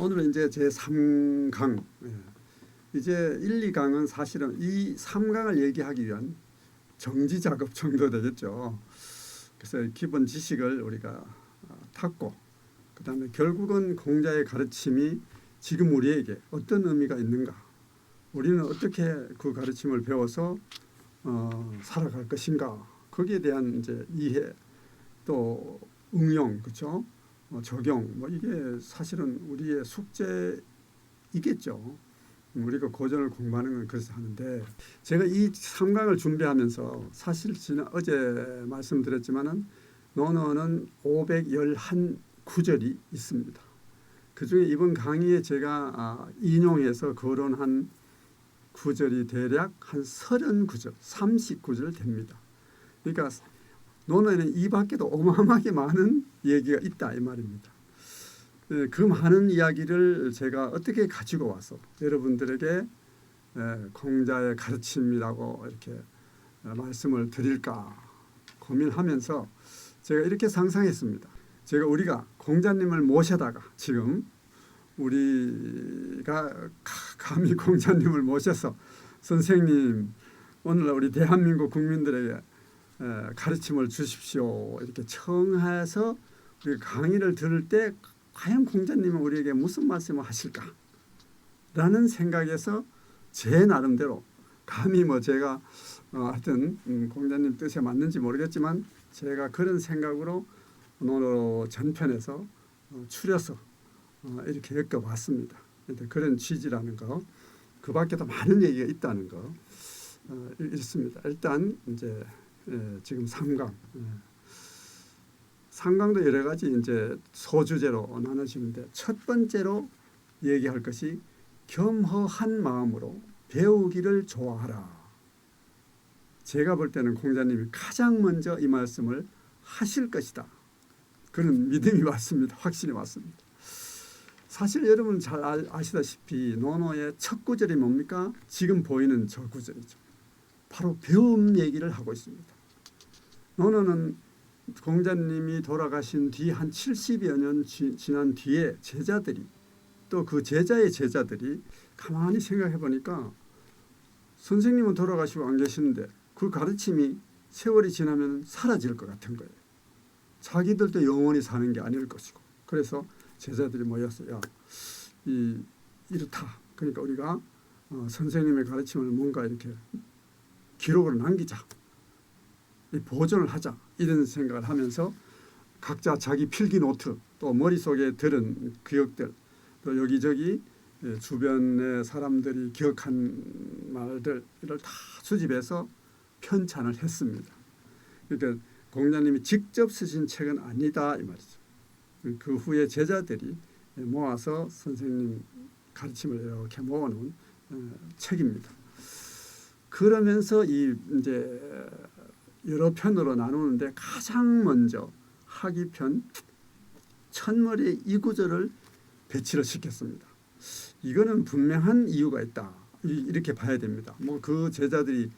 오늘은 이제 제 3강. 이제 1, 2강은 사실은 이 3강을 얘기하기 위한 정지 작업 정도 되겠죠. 그래서 기본 지식을 우리가 탔고, 그다음에 결국은 공자의 가르침이 지금 우리에게 어떤 의미가 있는가, 우리는 어떻게 그 가르침을 배워서 살아갈 것인가, 거기에 대한 이제 이해, 또 응용, 그렇죠? 적용, 뭐 이게 사실은 우리의 숙제이겠죠. 우리가 고전을 공부하는 건 그래서 하는데, 제가 이 3강을 준비하면서 사실 어제 말씀드렸지만은 논어는 511구절이 있습니다. 그중에 이번 강의에 제가 인용해서 거론한 구절이 대략 한 30구절, 30구절 됩니다. 그러니까 논어에는 이 밖에도 어마어마하게 많은 얘기가 있다 이 말입니다. 그 많은 이야기를 제가 어떻게 가지고 와서 여러분들에게 공자의 가르침이라고 이렇게 말씀을 드릴까 고민하면서 제가 이렇게 상상했습니다. 우리가 공자님을 모셔다가, 지금 우리가 감히 공자님을 모셔서 선생님, 오늘날 우리 대한민국 국민들에게 가르침을 주십시오 이렇게 청해서 우리 강의를 들을 때 과연 공자님은 우리에게 무슨 말씀을 하실까 라는 생각에서 제 나름대로, 감히 뭐 제가 하여튼 공자님 뜻에 맞는지 모르겠지만 제가 그런 생각으로 논어 전편에서 추려서 이렇게 엮어봤습니다. 그런 취지라는 거, 그 밖에도 많은 얘기가 있다는 거 있습니다. 일단 이제 지금 3강, 상강도 여러 가지 이제 소주제로 나눠지는데, 첫 번째로 얘기할 것이 겸허한 마음으로 배우기를 좋아하라. 제가 볼 때는 공자님이 가장 먼저 이 말씀을 하실 것이다, 그런 믿음이 왔습니다. 확신이 왔습니다. 사실 여러분 잘 아시다시피 논어의 첫 구절이 뭡니까? 지금 보이는 저 구절이죠. 바로 배움 얘기를 하고 있습니다. 논어는 공자님이 돌아가신 뒤 한 70여 년 지난 뒤에 제자들이, 또 그 제자의 제자들이 가만히 생각해 보니까 선생님은 돌아가시고 안 계시는데 그 가르침이 세월이 지나면 사라질 것 같은 거예요. 자기들도 영원히 사는 게 아닐 것이고. 그래서 제자들이 모여서 이렇다. 그러니까 우리가 선생님의 가르침을 뭔가 이렇게 기록으로 남기자, 보존을 하자, 이런 생각을 하면서 각자 자기 필기 노트, 또 머릿속에 들은 기억들, 또 여기저기 주변의 사람들이 기억한 말들을 다 수집해서 편찬을 했습니다. 그러니까 공자님이 직접 쓰신 책은 아니다 이 말이죠. 그 후에 제자들이 모아서 선생님 가르침을 이렇게 모아놓은 책입니다. 그러면서 이제 여러 편으로 나누는데, 가장 먼저 하기편 첫머리의 이 구절을 배치를 시켰습니다. 이거는 분명한 이유가 있다, 이렇게 봐야 됩니다. 뭐 그 제자들이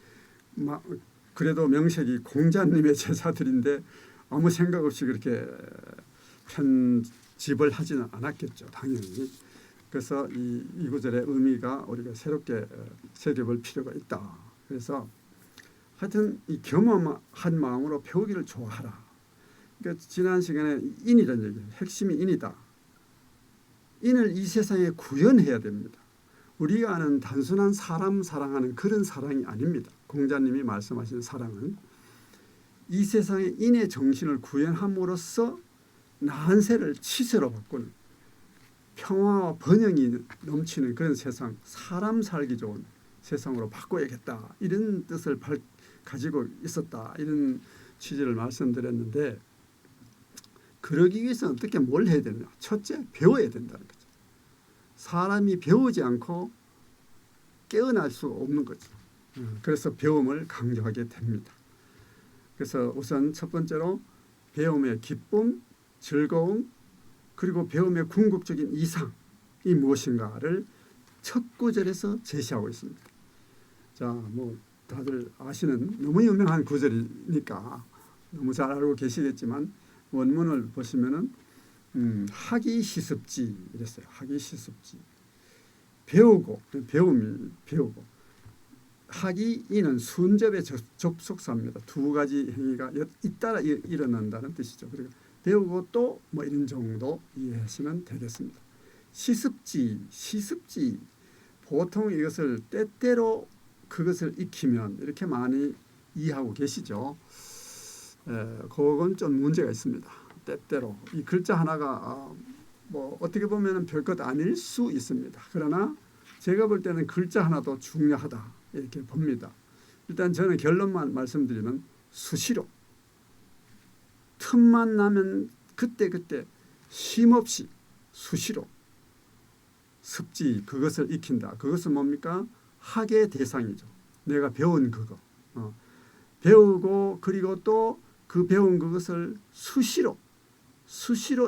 그래도 명색이 공자님의 제자들인데 아무 생각 없이 그렇게 편집을 하지는 않았겠죠, 당연히. 그래서 이 구절의 의미가 우리가 새롭게 새겨볼 필요가 있다. 그래서 하여튼 이 겸허한 마음으로 배우기를 좋아하라. 그러니까 지난 시간에 인이라는 얘기예요. 핵심이 인이다. 인을 이 세상에 구현해야 됩니다. 우리가 아는 단순한 사람 사랑하는 그런 사랑이 아닙니다. 공자님이 말씀하신 사랑은 이 세상에 인의 정신을 구현함으로써 난세를 치세로 바꾸는 평화와 번영이 넘치는 그런 세상, 사람 살기 좋은 세상으로 바꿔야겠다, 이런 뜻을 가지고 있었다, 이런 취지를 말씀드렸는데, 그러기 위해서는 어떻게 뭘 해야 되느냐? 첫째, 배워야 된다는 거죠. 사람이 배우지 않고 깨어날 수가 없는 거죠. 그래서 배움을 강조하게 됩니다. 그래서 우선 첫 번째로 배움의 기쁨, 즐거움, 그리고 배움의 궁극적인 이상이 무엇인가를 첫 구절에서 제시하고 있습니다. 자, 뭐 다들 아시는 너무 유명한 구절이니까 너무 잘 알고 계시겠지만, 원문을 보시면은 하기 시습지 이랬어요. 하기 시습지. 배우고 배우고 하기 이는 순접의 접속사입니다. 두 가지 행위가 잇따라 일어난다는 뜻이죠. 그리고 배우고 또 뭐 이런 정도 이해하시면 되겠습니다. 시습지 보통 이것을 때때로 그것을 익히면 이렇게 많이 이해하고 계시죠. 그건 좀 문제가 있습니다. 때때로 이 글자 하나가 뭐 어떻게 보면 별것 아닐 수 있습니다. 그러나 제가 볼 때는 글자 하나도 중요하다 이렇게 봅니다. 일단 저는 결론만 말씀드리면 수시로 틈만 나면 그때 쉼없이 수시로 습지 그것을 익힌다. 그것은 뭡니까? 학의 대상이죠. 내가 배운 그거. 배우고 그리고 또 그 배운 그것을 수시로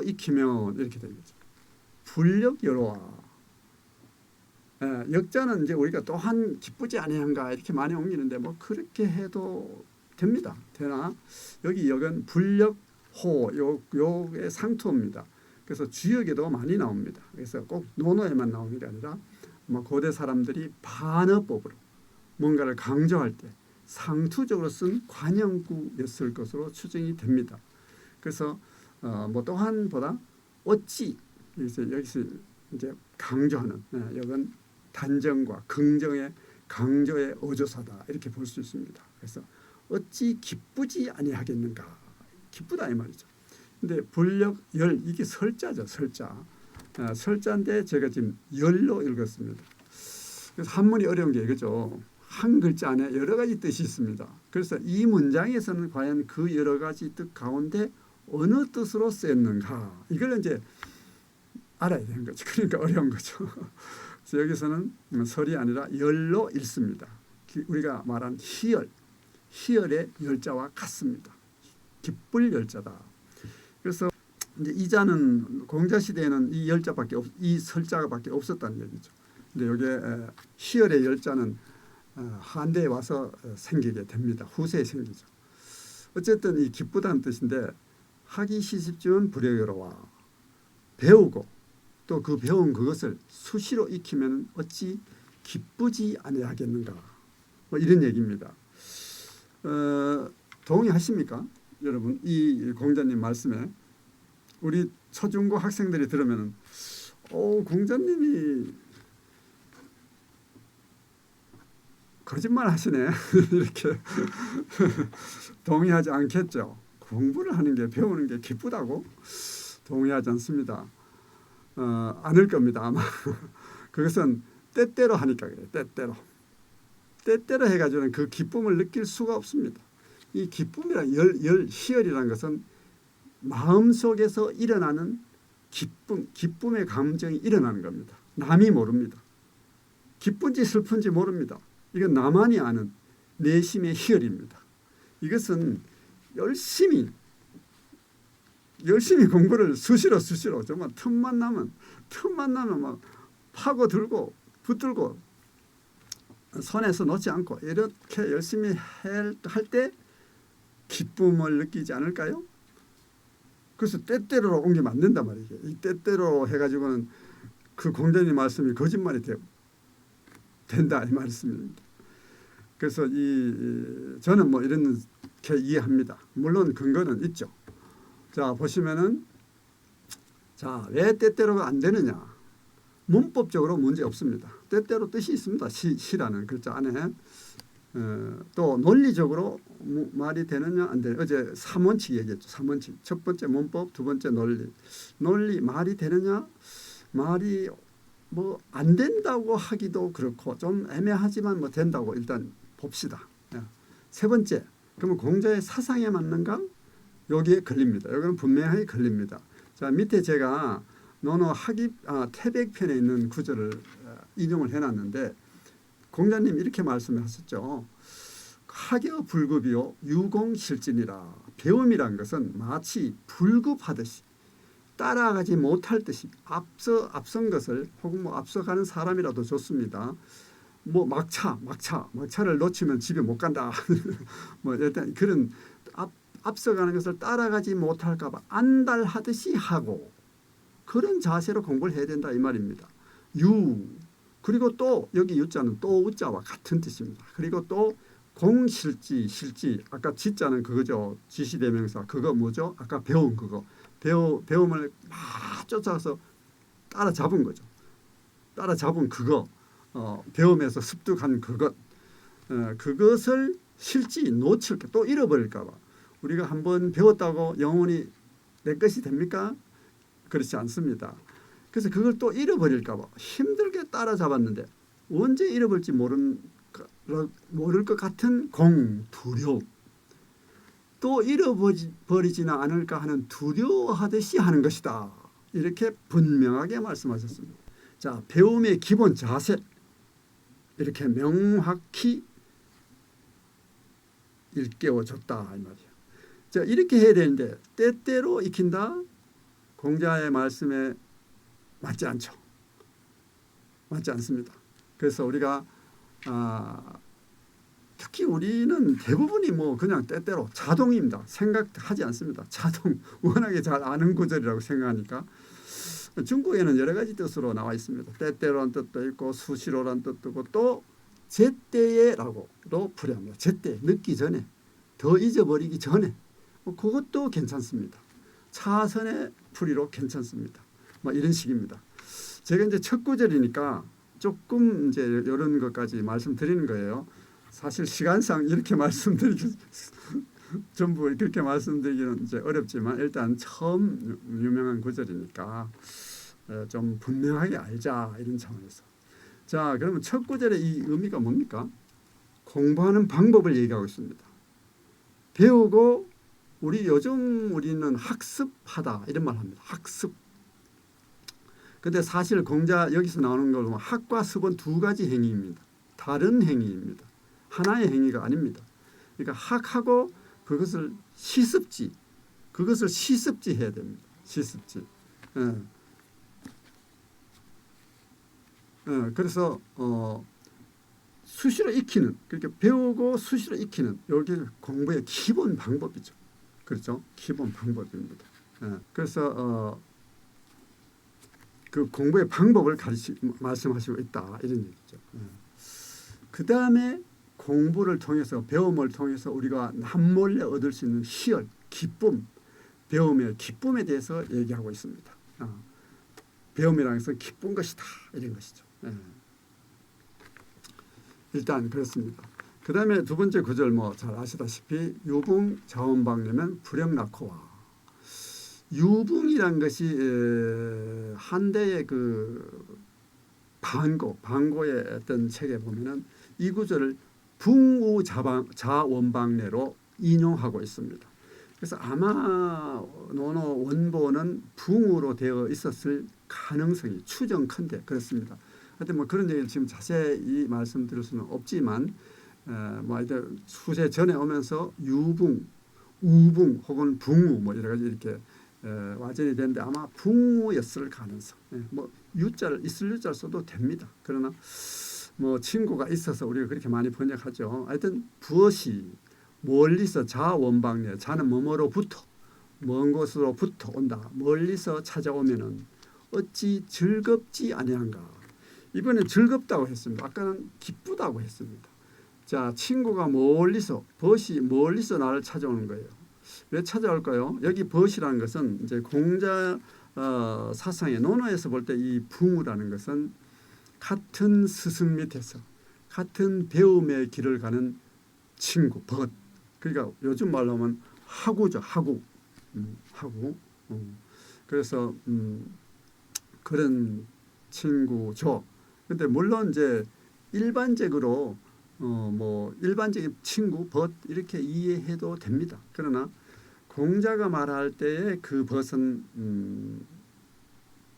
익히면 이렇게 되는 거죠. 불력여로와. 역자는 이제 우리가 또한 기쁘지 아니한가 이렇게 많이 옮기는데 뭐 그렇게 해도 됩니다. 되나 여기 역은 불력호 요의 상투어입니다. 그래서 주역에도 많이 나옵니다. 그래서 꼭 논어에만 나오는 게 아니라 뭐 고대 사람들이 반어법으로 뭔가를 강조할 때 상투적으로 쓴 관형구였을 것으로 추정이 됩니다. 그래서 뭐 또한보다 어찌 여기서 이제 강조하는 이건 단정과 긍정의 강조의 어조사다 이렇게 볼 수 있습니다. 그래서 어찌 기쁘지 아니하겠는가 기쁘다 이 말이죠. 근데 불력열 이게 설자죠. 설자인데 제가 지금 열로 읽었습니다. 그래서 한문이 어려운 게 이거죠. 한 글자 안에 여러 가지 뜻이 있습니다. 그래서 이 문장에서는 과연 그 여러 가지 뜻 가운데 어느 뜻으로 쓰였는가 이걸 이제 알아야 되는 거죠. 그러니까 어려운 거죠. 그래서 여기서는 설이 아니라 열로 읽습니다. 우리가 말한 희열의 열자와 같습니다. 기쁠 열자다. 그래서 이제 이자는 공자 시대에는 이 열자밖에 이 설자밖에 없었다는 얘기죠. 근데 여기에 희열의 열자는 한대에 와서 생기게 됩니다. 후세에 생기죠. 어쨌든 이 기쁘다는 뜻인데 하기 시습지은 불여여로와 배우고 또 그 배운 그것을 수시로 익히면 어찌 기쁘지 아니하겠는가 뭐 이런 얘기입니다. 동의하십니까? 여러분 이 공자님 말씀에 우리 초중고 학생들이 들으면 공자님이 거짓말 하시네 이렇게 동의하지 않겠죠. 공부를 하는 게 배우는 게 기쁘다고 동의하지 않습니다. 않을 겁니다 아마. 그것은 때때로 하니까 그래요. 때때로 해가지고는 그 기쁨을 느낄 수가 없습니다. 이 기쁨이란 희열이라는 것은 마음속에서 일어나는 기쁨의 감정이 일어나는 겁니다. 남이 모릅니다. 기쁜지 슬픈지 모릅니다. 이건 나만이 아는 내심의 희열입니다. 이것은 열심히 공부를 수시로 정말 틈만 나면 막 파고 들고 붙들고 손에서 놓지 않고 이렇게 열심히 할 때 기쁨을 느끼지 않을까요? 그래서 때때로 옮기면 안 된단 말이에요. 이 때때로 해가지고는 그 공자님 말씀이 거짓말이 된다 이 말씀입니다. 그래서 저는 뭐 이렇게 이해합니다. 물론 근거는 있죠. 자 보시면은 왜 때때로가 안 되느냐? 문법적으로 문제 없습니다. 때때로 뜻이 있습니다. 시라는 글자 안에. 또 논리적으로 말이 되느냐 안 되느냐. 어제 3원칙 얘기했죠. 3원칙. 첫 번째 문법, 두 번째 논리 말이 되느냐? 말이 뭐 안 된다고 하기도 그렇고 좀 애매하지만 뭐 된다고 일단 봅시다. 세 번째, 그러면 공자의 사상에 맞는가? 여기에 걸립니다. 여기는 분명히 걸립니다. 자 밑에 제가 논어 태백편에 있는 구절을 인용을 해놨는데 공자님 이렇게 말씀하셨죠. 학여 불급이요 유공실진이라. 배움이란 것은 마치 불급하듯이 따라가지 못할 듯이 앞선 것을 혹은 뭐 앞서가는 사람이라도 좋습니다. 뭐 막차를 놓치면 집에 못 간다. 뭐 일단 그런 앞서가는 것을 따라가지 못할까 봐 안달하듯이 하고 그런 자세로 공부를 해야 된다 이 말입니다. 유 그리고 또 여기 유자는 또 우자와 같은 뜻입니다. 그리고 또 공실지 실지 아까 지자는 그거죠. 지시대명사 그거 뭐죠? 아까 배운 그거 배움을 막 쫓아서 따라잡은 거죠. 따라잡은 그거 배움에서 습득한 그것 그것을 실지 놓칠까 또 잃어버릴까 봐 우리가 한번 배웠다고 영원히 내 것이 됩니까? 그렇지 않습니다. 그래서 그걸 또 잃어버릴까 봐 힘들게 따라잡았는데 언제 잃어버릴지 모를 것 같은 두려움 또 잃어버리지는 않을까 하는 두려워하듯이 하는 것이다. 이렇게 분명하게 말씀하셨습니다. 자, 배움의 기본 자세 이렇게 명확히 일깨워줬다 이 말이에요. 자, 이렇게 해야 되는데 때때로 익힌다. 공자의 말씀에 맞지 않죠. 맞지 않습니다. 그래서 우리가 특히 우리는 대부분이 뭐 그냥 때때로 자동입니다. 생각하지 않습니다. 자동 워낙에 잘 아는 구절이라고 생각하니까 중국에는 여러 가지 뜻으로 나와 있습니다. 때때로란 뜻도 있고 수시로란 뜻도 있고 또 제때에라고도 풀이합니다. 제때 늦기 전에 더 잊어버리기 전에 그것도 괜찮습니다. 차선의 풀이로 괜찮습니다. 뭐 이런 식입니다. 제가 이제 첫 구절이니까 조금 이제 이런 것까지 말씀드리는 거예요. 사실 시간상 이렇게 말씀드리기 전부 그렇게 말씀드리기는 이제 어렵지만 일단 처음 유명한 구절이니까 좀 분명하게 알자 이런 차원에서. 자, 그러면 첫 구절의 이 의미가 뭡니까? 공부하는 방법을 얘기하고 있습니다. 배우고 우리는 학습하다 이런 말 합니다. 학습. 근데 사실 공자 여기서 나오는 걸 보면 학과 습은 두 가지 행위입니다. 다른 행위입니다. 하나의 행위가 아닙니다. 그러니까 학하고 그것을 시습지 해야 됩니다. 시습지. 그래서 수시로 익히는 그렇게 배우고 수시로 익히는 여기 공부의 기본 방법이죠. 그렇죠? 기본 방법입니다. 그래서 그 공부의 방법을 말씀하시고 있다 이런 얘기죠. 그 다음에 공부를 통해서 배움을 통해서 우리가 남몰래 얻을 수 있는 희열, 기쁨, 배움의 기쁨에 대해서 얘기하고 있습니다. 배움이라는 것은 기쁜 것이다 이런 것이죠. 일단 그렇습니다. 그 다음에 두 번째 구절 뭐 잘 아시다시피 유붕 자원방려면 불영낙호와 유붕이란 것이 한대의 그 방고의 어떤 책에 보면은 이 구절을 붕우자원방례로 인용하고 있습니다. 그래서 아마 논어 원본은 붕으로 되어 있었을 가능성이 추정컨대 그렇습니다. 하여튼 뭐 그런 얘기를 지금 자세히 말씀드릴 수는 없지만 뭐 하여튼 수세 전에 오면서 유붕, 우붕 혹은 붕우 뭐 여러 가지 이렇게 와전이 되는데 아마 붕우였을 가능성. 뭐 유자를 있을 유자를 써도 됩니다. 그러나 뭐 친구가 있어서 우리가 그렇게 많이 번역하죠. 하여튼 부엇이 멀리서 자원방례 자는 뭐뭐로부터 먼 곳으로부터 온다. 멀리서 찾아오면은 어찌 즐겁지 아니한가. 이번엔 즐겁다고 했습니다. 아까는 기쁘다고 했습니다. 자, 친구가 멀리서 벗이 멀리서 나를 찾아오는 거예요. 왜 찾아올까요? 여기 벗이라는 것은 이제 공자 사상의 논어에서 볼 때 이 붕우라는 것은 같은 스승 밑에서 같은 배움의 길을 가는 친구, 벗. 그러니까 요즘 말로 하면 하구죠, 하구. 하구. 그래서 그런 친구죠. 근데 물론 이제 일반적으로 뭐 일반적인 친구, 벗 이렇게 이해해도 됩니다. 그러나 공자가 말할 때의 그 벗은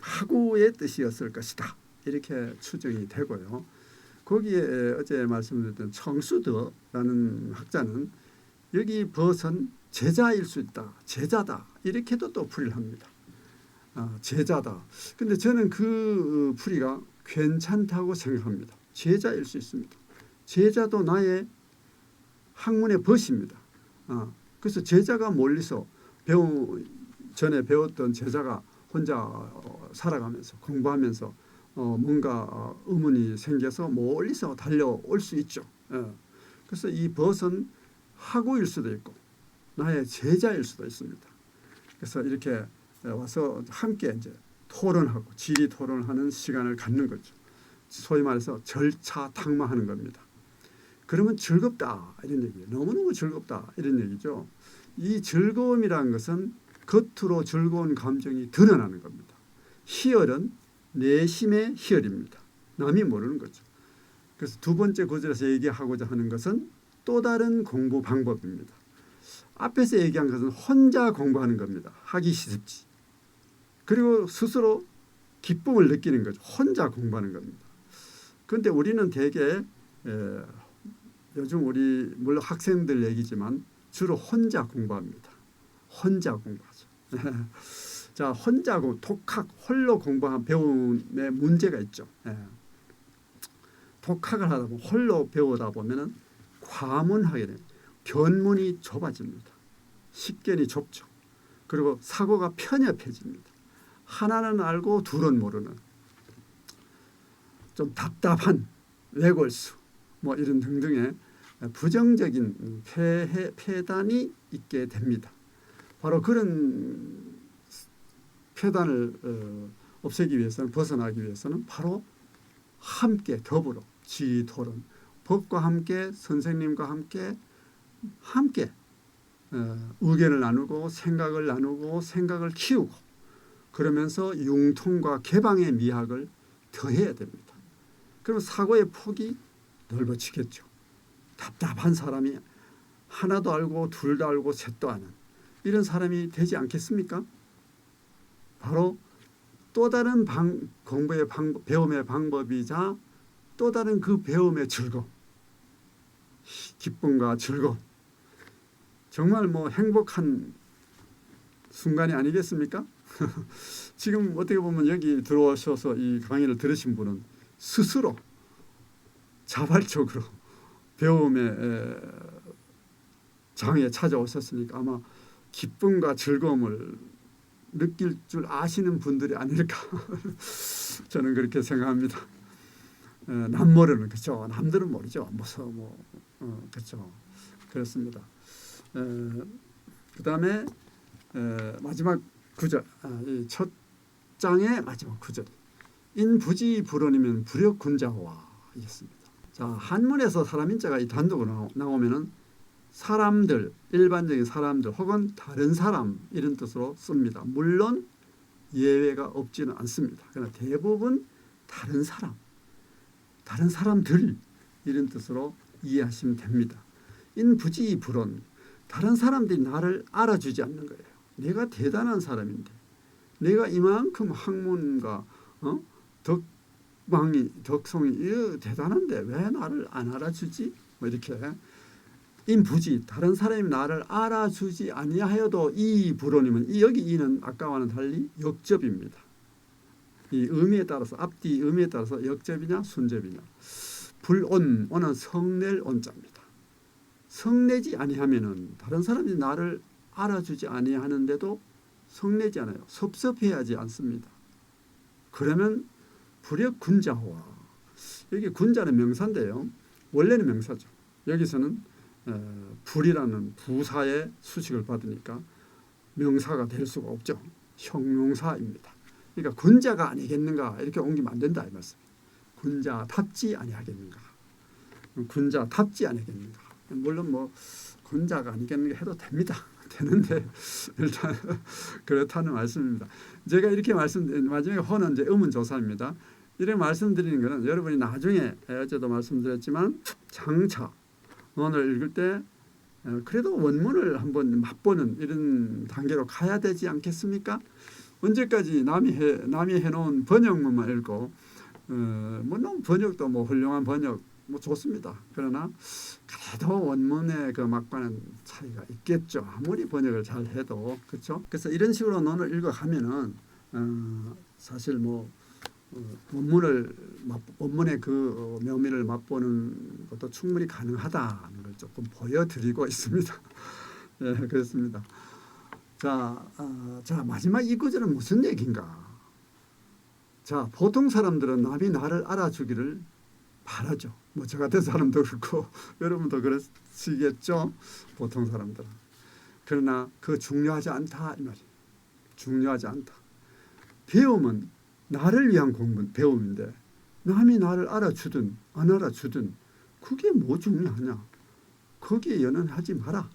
하구의 뜻이었을 것이다. 이렇게 추정이 되고요. 거기에 어제 말씀드렸던 청수더라는 학자는 여기 벗은 제자일 수 있다. 제자다. 이렇게도 또 풀이를 합니다. 제자다. 근데 저는 그 풀이가 괜찮다고 생각합니다. 제자일 수 있습니다. 제자도 나의 학문의 벗입니다. 그래서 제자가 멀리서 전에 배웠던 제자가 혼자 살아가면서 공부하면서 뭔가 의문이 생겨서 멀리서 달려올 수 있죠. 그래서 이 벗은 학우일 수도 있고 나의 제자일 수도 있습니다. 그래서 이렇게 와서 함께 이제 토론하고 지리 토론을 하는 시간을 갖는 거죠. 소위 말해서 절차 탁마하는 겁니다. 그러면 즐겁다 이런 얘기예요. 너무너무 즐겁다 이런 얘기죠. 이 즐거움이라는 것은 겉으로 즐거운 감정이 드러나는 겁니다. 희열은 내심의 희열입니다. 남이 모르는 거죠. 그래서 두 번째 구절에서 얘기하고자 하는 것은 또 다른 공부 방법입니다. 앞에서 얘기한 것은 혼자 공부하는 겁니다. 하기 쉽지. 그리고 스스로 기쁨을 느끼는 거죠. 혼자 공부하는 겁니다. 그런데 우리는 대개 요즘 우리 물론 학생들 얘기지만 주로 혼자 공부합니다. 혼자 공부하죠. 자, 혼자 독학, 홀로 공부한 배움에 문제가 있죠. 독학을 하다 보면 홀로 배우다 보면은 과문하게 됩니다. 견문이 좁아집니다. 식견이 좁죠. 그리고 사고가 편협해집니다. 하나는 알고 둘은 모르는 좀 답답한 외골수 뭐 이런 등등의 부정적인 폐단이 있게 됩니다. 바로 그런 폐단을 없애기 위해서는 벗어나기 위해서는 바로 함께 더불어 지토론 법과 함께 선생님과 함께 의견을 나누고 생각을 키우고 그러면서 융통과 개방의 미학을 더해야 됩니다. 그럼 사고의 폭이 넓어지겠죠. 답답한 사람이 하나도 알고 둘도 알고 셋도 아는 이런 사람이 되지 않겠습니까? 바로 또 다른 공부의 배움의 방법이자 또 다른 그 배움의 즐거움, 기쁨과 즐거움, 정말 뭐 행복한 순간이 아니겠습니까? 지금 어떻게 보면 여기 들어오셔서 이 강의를 들으신 분은 스스로 자발적으로 배움의 장에 찾아오셨으니까 아마 기쁨과 즐거움을 느낄 줄 아시는 분들이 아닐까 저는 그렇게 생각합니다. 남 모르는 그렇죠. 남들은 모르죠. 무서워 그렇죠. 그렇습니다. 그 다음에 마지막 구절, 이 첫 장의 마지막 구절. 인부지 불언이면 불역군자호와 이었습니다. 자, 한문에서 사람인자가 이 단독으로 나오면은 사람들, 일반적인 사람들 혹은 다른 사람 이런 뜻으로 씁니다. 물론 예외가 없지는 않습니다. 그러나 대부분 다른 사람, 다른 사람들 이런 뜻으로 이해하시면 됩니다. 인부지 불언, 다른 사람들이 나를 알아주지 않는 거예요. 내가 대단한 사람인데 내가 이만큼 학문과 덕성이 대단한데 왜 나를 안 알아주지? 뭐 이렇게 인부지 다른 사람이 나를 알아주지 아니하여도 이 불언이면 여기 이는 아까와는 달리 역접입니다. 이 의미에 따라서 앞뒤 의미에 따라서 역접이냐 순접이냐. 불온 오는 성낼 온자입니다. 성내지 아니하면은 다른 사람이 나를 알아주지 아니하는데도 성내지 않아요. 섭섭해하지 않습니다. 그러면 불역군자호와 여기 군자는 명사인데요. 원래는 명사죠. 여기서는 불이라는 부사의 수식을 받으니까 명사가 될 수가 없죠. 형용사입니다. 그러니까 군자가 아니겠는가 이렇게 옮기면 안 된다 이 말씀. 군자답지 아니하겠는가. 군자답지 아니겠는가. 물론 뭐 군자가 아니겠는가 해도 됩니다. 되는데 일단 그렇다는 말씀입니다. 제가 이렇게 마지막에 호는 이제 의문조사입니다. 이렇게 말씀드리는 것은 여러분이 나중에 어제도 말씀드렸지만 장차 오늘 읽을 때 그래도 원문을 한번 맛보는 이런 단계로 가야 되지 않겠습니까? 언제까지 남이 해놓은 번역문만 읽고 물론 번역도 뭐 훌륭한 번역 뭐 좋습니다. 그러나 그래도 원문의 그 맛과는 차이가 있겠죠. 아무리 번역을 잘 해도 그렇죠. 그래서 이런 식으로 논을 읽어가면은 사실 뭐 원문의 그 묘미를 맛보는 것도 충분히 가능하다는 걸 조금 보여드리고 있습니다. 예, 그렇습니다. 자, 마지막 이 구절은 무슨 얘기인가? 자, 보통 사람들은 남이 나를 알아주기를 바라죠. 뭐 저 같은 사람도 그렇고 여러분도 그러시겠죠. 보통 사람들은. 그러나 그 중요하지 않다 이 말이에요. 중요하지 않다. 배움은 나를 위한 배움인데 남이 나를 알아주든 안 알아주든 그게 뭐 중요하냐. 거기에 연연하지 마라.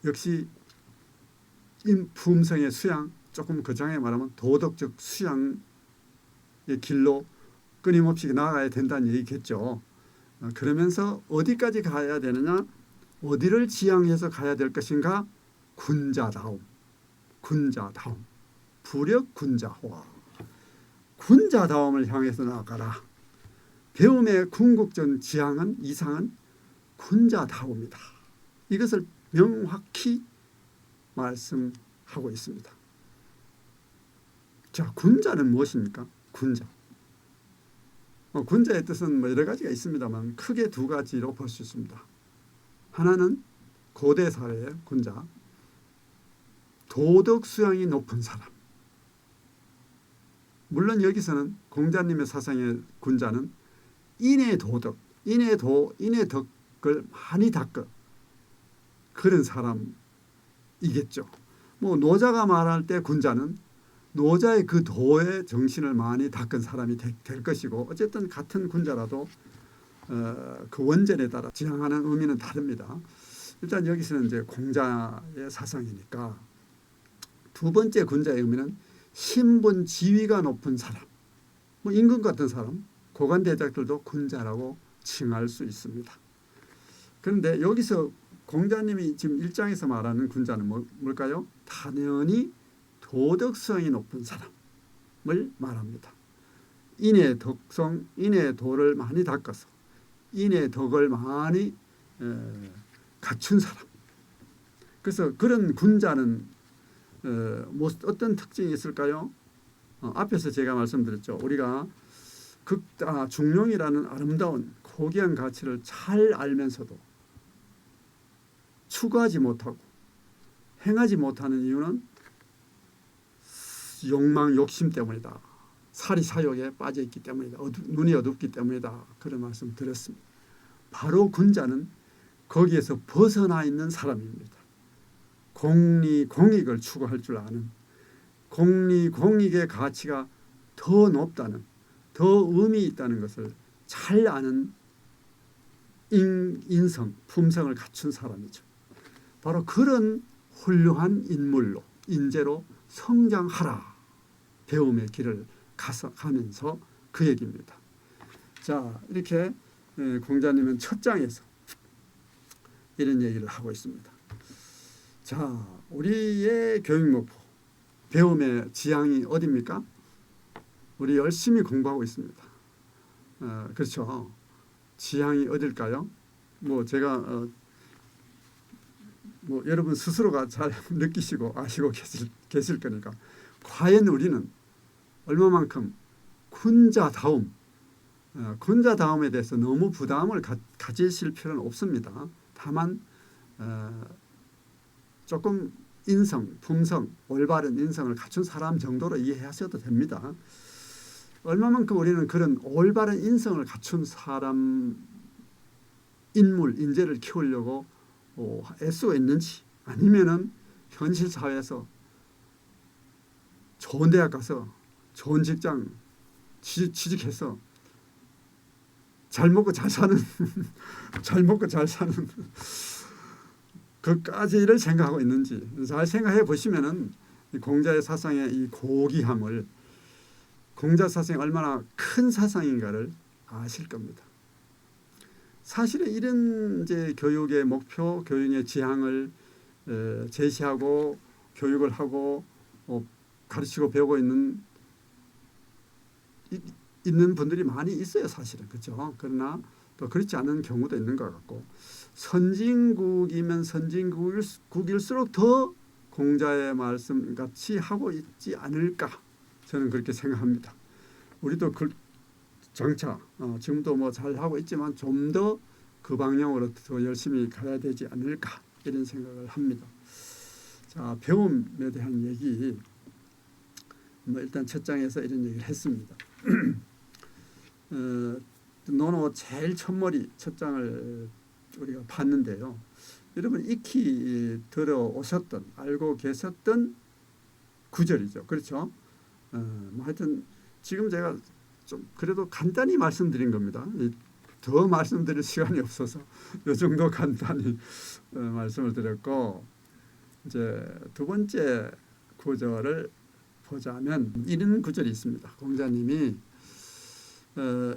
역시 품성의 수양, 조금 거창하게 말하면 도덕적 수양의 길로 끊임없이 나아가야 된다는 얘기겠죠. 그러면서 어디까지 가야 되느냐, 어디를 지향해서 가야 될 것인가, 군자다움, 군자다움, 부력 군자화, 군자다움을 향해서 나아가라. 배움의 궁극적 지향은 이상은 군자다움이다. 이것을 명확히 말씀하고 있습니다. 자, 군자는 무엇입니까? 군자. 군자의 뜻은 뭐 여러 가지가 있습니다만 크게 두 가지로 볼 수 있습니다. 하나는 고대 사회의 군자, 도덕 수양이 높은 사람. 물론 여기서는 공자님의 사상의 군자는 인의 도덕, 인의 덕을 많이 닦은 그런 사람이겠죠. 뭐 노자가 말할 때 군자는 노자의 그 도의 정신을 많이 닦은 사람이 될 것이고, 어쨌든 같은 군자라도 그 원전에 따라 지향하는 의미는 다릅니다. 일단 여기서는 이제 공자의 사상이니까 두 번째 군자의 의미는 신분 지위가 높은 사람, 뭐 임금 같은 사람, 고관 대작들도 군자라고 칭할 수 있습니다. 그런데 여기서 공자님이 지금 1장에서 말하는 군자는 뭘까요? 당연히 도덕성이 높은 사람을 말합니다. 인의 덕성, 인의 도를 많이 닦아서 인의 덕을 많이 갖춘 사람. 그래서 그런 군자는 뭐 어떤 특징이 있을까요? 앞에서 제가 말씀드렸죠. 우리가 중용이라는 아름다운 고귀한 가치를 잘 알면서도 추구하지 못하고 행하지 못하는 이유는 욕망, 욕심 때문이다. 사리사욕에 빠져 있기 때문이다. 눈이 어둡기 때문이다. 그런 말씀 드렸습니다. 바로 군자는 거기에서 벗어나 있는 사람입니다. 공익을 추구할 줄 아는, 공익의 가치가 더 높다는, 더 의미 있다는 것을 잘 아는 인성, 품성을 갖춘 사람이죠. 바로 그런 훌륭한 인물로, 인재로 성장하라. 배움의 길을 가면서 그 얘기입니다. 자, 이렇게 공자님은 첫 장에서 이런 얘기를 하고 있습니다. 자, 우리의 교육 목표, 배움의 지향이 어디입니까? 우리 열심히 공부하고 있습니다. 그렇죠. 지향이 어딜까요? 뭐 제가 뭐 여러분 스스로가 잘 느끼시고 아시고 계실 거니까, 과연 우리는 얼마만큼 군자다움, 군자다움에 대해서 너무 부담을 가지실 필요는 없습니다. 다만 조금 인성, 품성, 올바른 인성을 갖춘 사람 정도로 이해하셔도 됩니다. 얼마만큼 우리는 그런 올바른 인성을 갖춘 사람, 인물, 인재를 키우려고 애쓰고 있는지, 아니면은 현실 사회에서 좋은 대학 가서 좋은 직장 취직해서 잘 먹고 잘 사는 잘 먹고 잘 사는 그까지를 생각하고 있는지 잘 생각해 보시면은 공자의 사상의 이 고귀함을, 공자 사상이 얼마나 큰 사상인가를 아실 겁니다. 사실은 이런 이제 교육의 목표, 교육의 지향을 제시하고 교육을 하고 가르치고 배우고 있는 분들이 많이 있어요, 사실은. 그렇죠? 그러나 또 그렇지 않은 경우도 있는 것 같고, 선진국이면 선진국일수록 더 공자의 말씀 같이 하고 있지 않을까, 저는 그렇게 생각합니다. 우리도 장차 지금도 뭐 잘하고 있지만 좀 더 그 방향으로 더 열심히 가야 되지 않을까, 이런 생각을 합니다. 자, 배움에 대한 얘기, 뭐 일단 첫 장에서 이런 얘기를 했습니다. 노노 제일 첫머리 첫 장을 우리가 봤는데요. 여러분 익히 들어오셨던 알고 계셨던 구절이죠. 그렇죠? 뭐 하여튼 지금 제가 좀 그래도 간단히 말씀드린 겁니다. 더 말씀드릴 시간이 없어서 이 정도 간단히 말씀을 드렸고, 이제 두 번째 구절을 보자면 이런 구절이 있습니다. 공자님이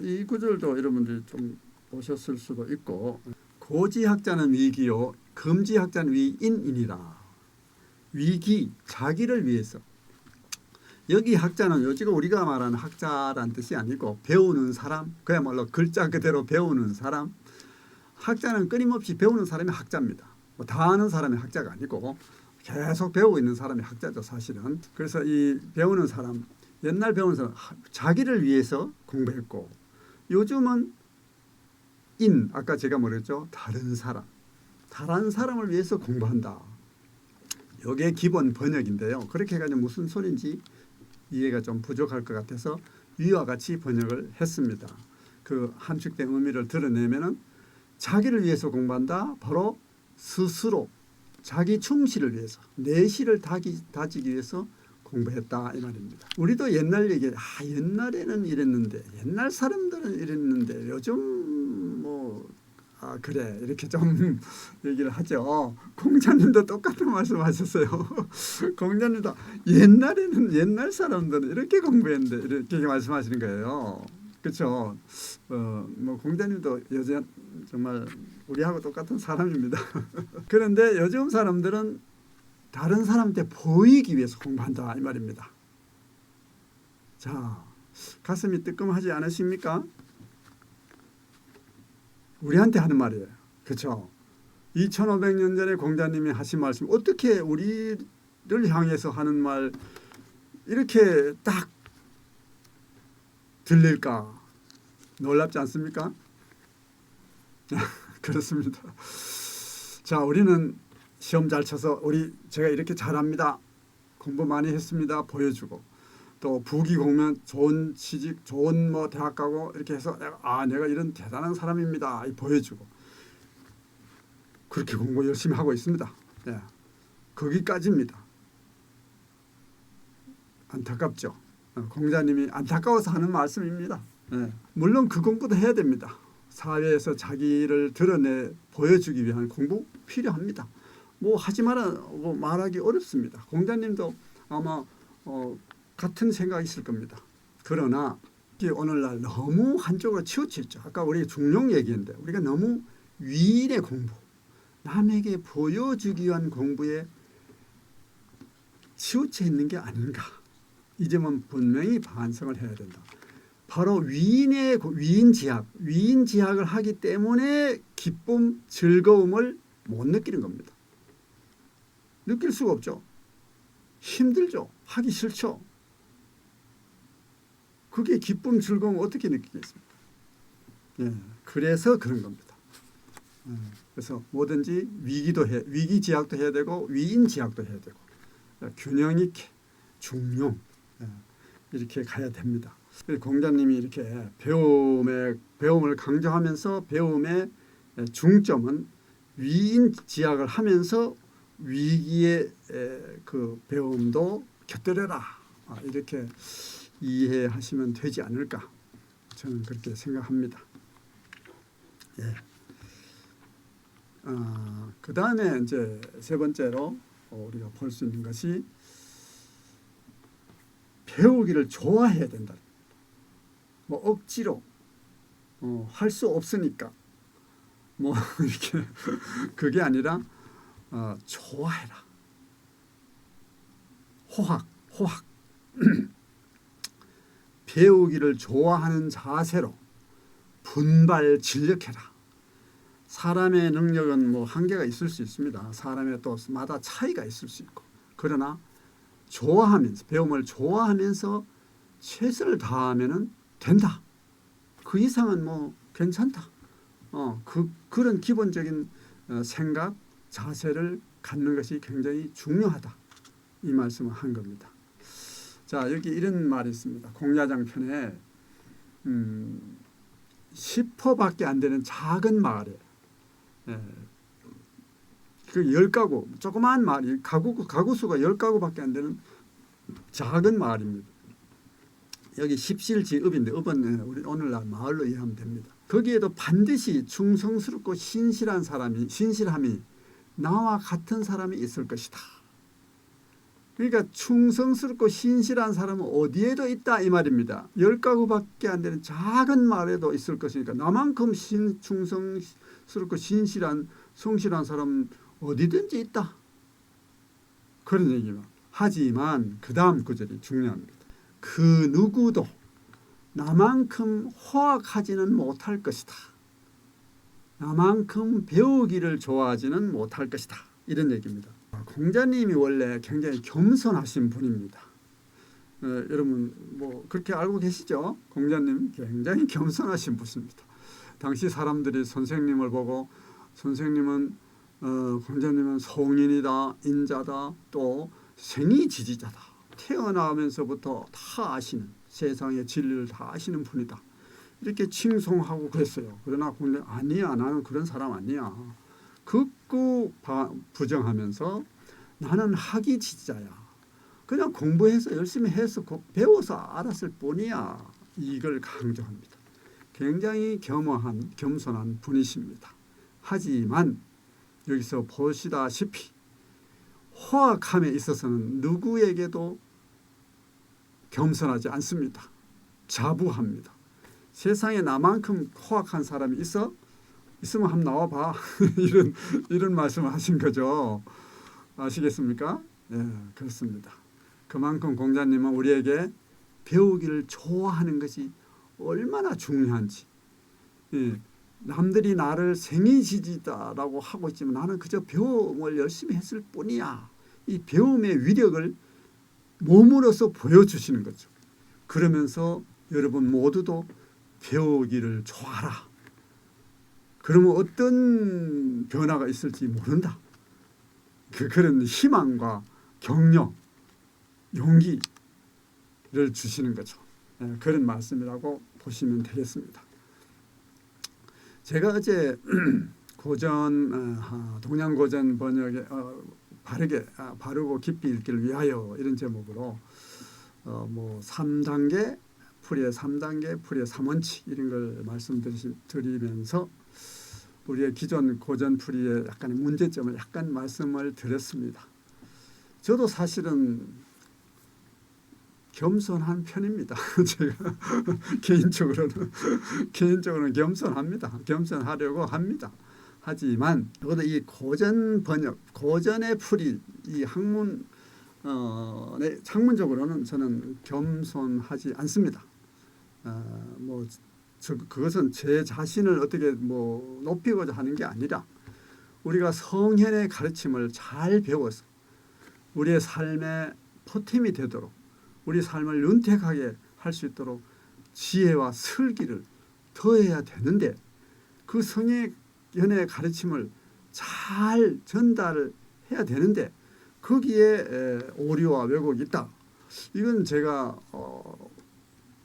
이 구절도 여러분들이 좀 보셨을 수도 있고, 고지학자는 위기요 금지학자는 위인이니라. 위기, 자기를 위해서. 여기 학자는 요지가 우리가 말하는 학자란 뜻이 아니고 배우는 사람, 그야말로 글자 그대로 배우는 사람. 학자는 끊임없이 배우는 사람이 학자입니다. 뭐 다 아는 사람이 학자가 아니고 계속 배우고 있는 사람이 학자죠, 사실은. 그래서 이 배우는 사람, 옛날 배우는 사람, 자기를 위해서 공부했고, 요즘은 아까 제가 뭐랬죠? 다른 사람을 위해서 공부한다. 이게 기본 번역인데요. 그렇게 해가지고 무슨 소린지 이해가 좀 부족할 것 같아서 위와 같이 번역을 했습니다. 그 함축된 의미를 드러내면은 자기를 위해서 공부한다. 바로 스스로 자기 충실을 위해서, 내실을 다지기 위해서 공부했다 이 말입니다. 우리도 옛날 얘기, 옛날에는 이랬는데, 옛날 사람들은 이랬는데, 요즘 뭐 그래 이렇게 좀 얘기를 하죠. 공자님도 똑같은 말씀하셨어요. 공자님도 옛날에는 옛날 사람들은 이렇게 공부했는데 이렇게 말씀하시는 거예요. 그렇죠? 뭐 공자님도 여전 정말 우리하고 똑같은 사람입니다. 그런데 요즘 사람들은 다른 사람한테 보이기 위해서 공부한다 이 말입니다. 자, 가슴이 뜨끔하지 않으십니까? 우리한테 하는 말이에요. 그렇죠? 2500년 전에 공자님이 하신 말씀, 어떻게 우리를 향해서 하는 말 이렇게 딱 들릴까? 놀랍지 않습니까? 그렇습니다. 자, 우리는 시험 잘 쳐서 제가 이렇게 잘합니다. 공부 많이 했습니다. 보여주고, 또 부귀공명, 좋은 취직, 좋은 뭐 대학 가고 이렇게 해서 내가 이런 대단한 사람입니다. 보여주고, 그렇게 공부 열심히 하고 있습니다. 예, 거기까지입니다. 안타깝죠. 공자님이 안타까워서 하는 말씀입니다. 예, 물론 그 공부도 해야 됩니다. 사회에서 자기를 드러내 보여주기 위한 공부 필요합니다. 뭐 하지 말라고 말하기 어렵습니다. 공자님도 아마 같은 생각이 있을 겁니다. 그러나 오늘날 너무 한쪽으로 치우쳐 있죠. 아까 우리 중용 얘기했는데 우리가 너무 위인의 공부, 남에게 보여주기 위한 공부에 치우쳐 있는 게 아닌가. 이 점은 분명히 반성을 해야 된다. 바로 위인지학을 하기 때문에 기쁨, 즐거움을 못 느끼는 겁니다. 느낄 수가 없죠. 힘들죠. 하기 싫죠. 그게 기쁨, 즐거움 어떻게 느끼겠습니까? 예, 그래서 그런 겁니다. 그래서 뭐든지 위기지학도 해야 되고 위인지학도 해야 되고 균형 있게 중용 이렇게 가야 됩니다. 공자님이 이렇게 배움을 강조하면서 배움의 중점은 위인지학을 하면서 위기의 그 배움도 곁들여라 이렇게 이해하시면 되지 않을까 저는 그렇게 생각합니다. 예. 그 다음에 이제 세 번째로 우리가 볼 수 있는 것이 배우기를 좋아해야 된다. 뭐 억지로 할 수 없으니까 뭐 이렇게 그게 아니라 좋아해라. 호학 배우기를 좋아하는 자세로 분발진력해라. 사람의 능력은 뭐 한계가 있을 수 있습니다. 사람의 또 마다 차이가 있을 수 있고 그러나 좋아하면서 배움을 좋아하면서 최선을 다하면은 된다. 그 이상은 뭐 괜찮다. 그런 기본적인 생각, 자세를 갖는 것이 굉장히 중요하다. 이 말씀을 한 겁니다. 자, 여기 이런 말이 있습니다. 공야장 편에 10호밖에 안 되는 작은 마을에 그 10가구, 조그마한 마을이 가구 수가 10가구밖에 안 되는 작은 마을입니다. 여기 십실지읍인데 읍은 우리 오늘날 마을로 이해하면 됩니다. 거기에도 반드시 충성스럽고 신실함이 나와 같은 사람이 있을 것이다. 그러니까 충성스럽고 신실한 사람은 어디에도 있다 이 말입니다. 10가구밖에 안 되는 작은 마을에도 있을 것이니까 나만큼 충성스럽고 신실한 성실한 사람은 어디든지 있다. 그런 얘기만. 하지만 그 다음 구절이 중요합니다. 그 누구도 나만큼 호학하지는 못할 것이다. 나만큼 배우기를 좋아하지는 못할 것이다. 이런 얘기입니다. 공자님이 원래 굉장히 겸손하신 분입니다. 여러분 뭐 그렇게 알고 계시죠? 공자님 굉장히 겸손하신 분입니다. 당시 사람들이 선생님을 보고 선생님은 공자님은 성인이다, 인자다, 또 생이지지자다. 태어나면서부터 다 아시는 세상의 진리를 다 아시는 분이다. 이렇게 칭송하고 그랬어요. 그러나 공자 아니야, 나는 그런 사람 아니야. 극구 부정하면서 나는 학이지자야. 그냥 공부해서 열심히 해서 배워서 알았을 뿐이야. 이걸 강조합니다. 굉장히 겸손한 분이십니다. 하지만 여기서 보시다시피 호학함에 있어서는 누구에게도 겸손하지 않습니다. 자부합니다. 세상에 나만큼 호학한 사람이 있으면 한번 나와봐. 이런 말씀을 하신 거죠. 아시겠습니까? 예, 그렇습니다. 그만큼 공자님은 우리에게 배우기를 좋아하는 것이 얼마나 중요한지. 예, 남들이 나를 생이지지다라고 하고 있지만 나는 그저 배움을 열심히 했을 뿐이야. 이 배움의 위력을 몸으로써 보여주시는 거죠. 그러면서 여러분 모두도 배우기를 좋아하라. 그러면 어떤 변화가 있을지 모른다. 그런 희망과 격려, 용기를 주시는 거죠. 그런 말씀이라고 보시면 되겠습니다. 제가 어제 동양고전 번역에 바르고 깊이 읽기를 위하여 이런 제목으로 뭐 3단계, 풀이의 3단계, 풀이의 3원칙 이런 걸 말씀드리면서 우리의 기존 고전 풀이의 약간의 문제점을 약간 말씀을 드렸습니다. 저도 사실은 겸손한 편입니다. 제가 개인적으로는 겸손합니다. 겸손하려고 합니다. 하지만 저도 이 고전 번역, 고전의 풀이 이 학문적으로는 저는 겸손하지 않습니다. 그것은 제 자신을 어떻게 높이고자 하는 게 아니라 우리가 성현의 가르침을 잘 배워서 우리의 삶의 보탬이 되도록 우리 삶을 윤택하게 할 수 있도록 지혜와 설기를 더해야 되는데 그 성현의 가르침을 잘 전달을 해야 되는데 거기에 오류와 왜곡이 있다. 이건 제가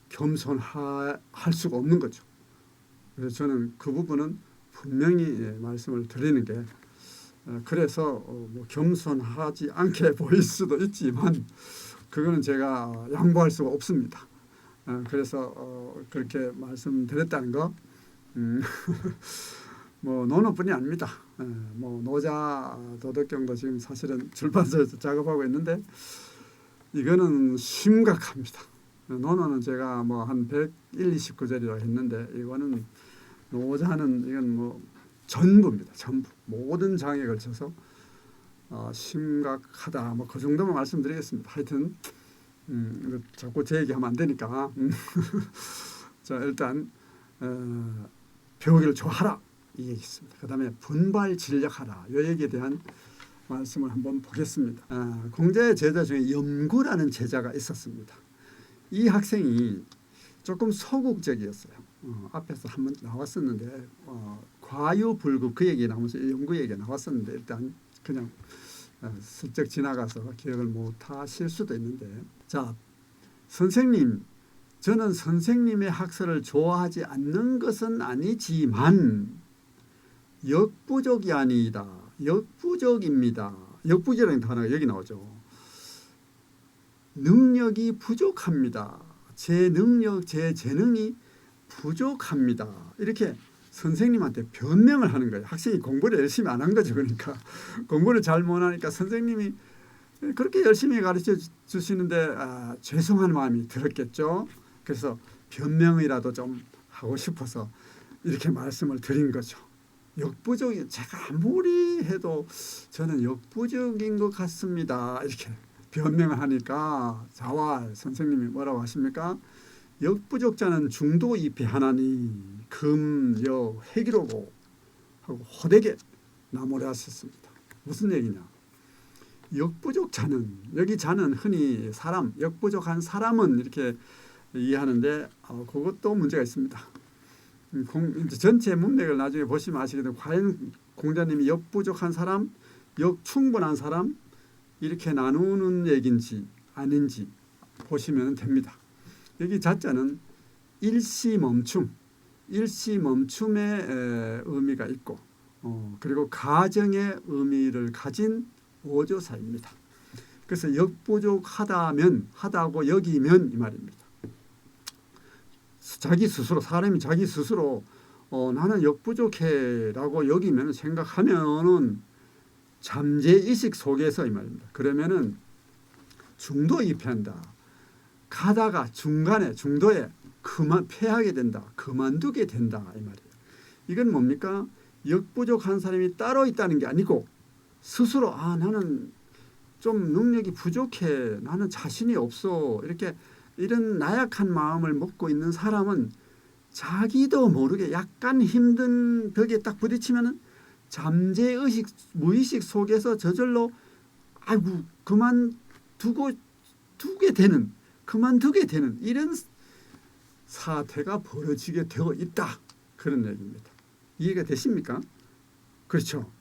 겸손할 수가 없는 거죠. 그래서 저는 그 부분은 분명히 말씀을 드리는 게 그래서 겸손하지 않게 보일 수도 있지만 그거는 제가 양보할 수가 없습니다. 그래서 그렇게 말씀드렸다는 거 논어뿐이 아닙니다. 노자 도덕경도 지금 사실은 출판사에서 작업하고 있는데 이거는 심각합니다. 논어는 제가 한 120구절이라고 했는데 이거는 노자는 이건 전부입니다. 전부 모든 장에 걸쳐서 심각하다. 그 정도만 말씀드리겠습니다. 하여튼 자꾸 제 얘기하면 안 되니까 자 일단 배우기를 좋아하라 이 얘기 있습니다. 그 다음에 분발진력하라 이 얘기에 대한 말씀을 한번 보겠습니다. 공자의 제자 중에 염구라는 제자가 있었습니다. 이 학생이 조금 소극적이었어요. 앞에서 한번 나왔었는데 과유불급 그 얘기 나오면서 염구 얘기가 나왔었는데 일단 그냥 슬쩍 지나가서 기억을 못하실 수도 있는데 자 선생님, 저는 선생님의 학설을 좋아하지 않는 것은 아니지만 역부족이 아니다. 역부족입니다. 역부족이라는 단어가 여기 나오죠. 능력이 부족합니다. 제 능력, 제 재능이 부족합니다. 이렇게 선생님한테 변명을 하는 거예요. 학생이 공부를 열심히 안 한 거죠. 그러니까 공부를 잘 못하니까 선생님이 그렇게 열심히 가르쳐 주시는데 죄송한 마음이 들었겠죠. 그래서 변명이라도 좀 하고 싶어서 이렇게 말씀을 드린 거죠. 역부족이 제가 아무리 해도 저는 역부족인 것 같습니다. 이렇게 변명을 하니까 자왈 선생님이 뭐라고 하십니까? 역부족자는 중도이패하나니 금여 회기로고 하고 호되게 나무라하셨습니다. 무슨 얘기냐? 역부족자는, 여기 자는 흔히 사람, 역부족한 사람은 이렇게 이해하는데 그것도 문제가 있습니다. 전체 문맥을 나중에 보시면 아시겠지만 과연 공자님이 역부족한 사람, 역충분한 사람 이렇게 나누는 얘기인지 아닌지 보시면 됩니다. 여기 자자는 일시멈춤, 일시멈춤의 의미가 있고 그리고 가정의 의미를 가진 오조사입니다. 그래서 역부족하다면, 하다고 여기면 이 말입니다. 자기 스스로, 사람이 자기 스스로 나는 역부족해 라고 여기면, 생각하면은 잠재의식 속에서 이 말입니다. 그러면은 중도이패한다. 가다가 중간에, 중도에 패하게 된다. 그만두게 된다. 이 말이에요. 이건 뭡니까? 역부족한 사람이 따로 있다는 게 아니고 스스로 나는 좀 능력이 부족해. 나는 자신이 없어. 이렇게 이런 나약한 마음을 먹고 있는 사람은 자기도 모르게 약간 힘든 벽에 딱 부딪히면은 잠재의식, 무의식 속에서 저절로 아이고 그만두게 되는 이런 사태가 벌어지게 되어 있다. 그런 얘기입니다. 이해가 되십니까? 그렇죠.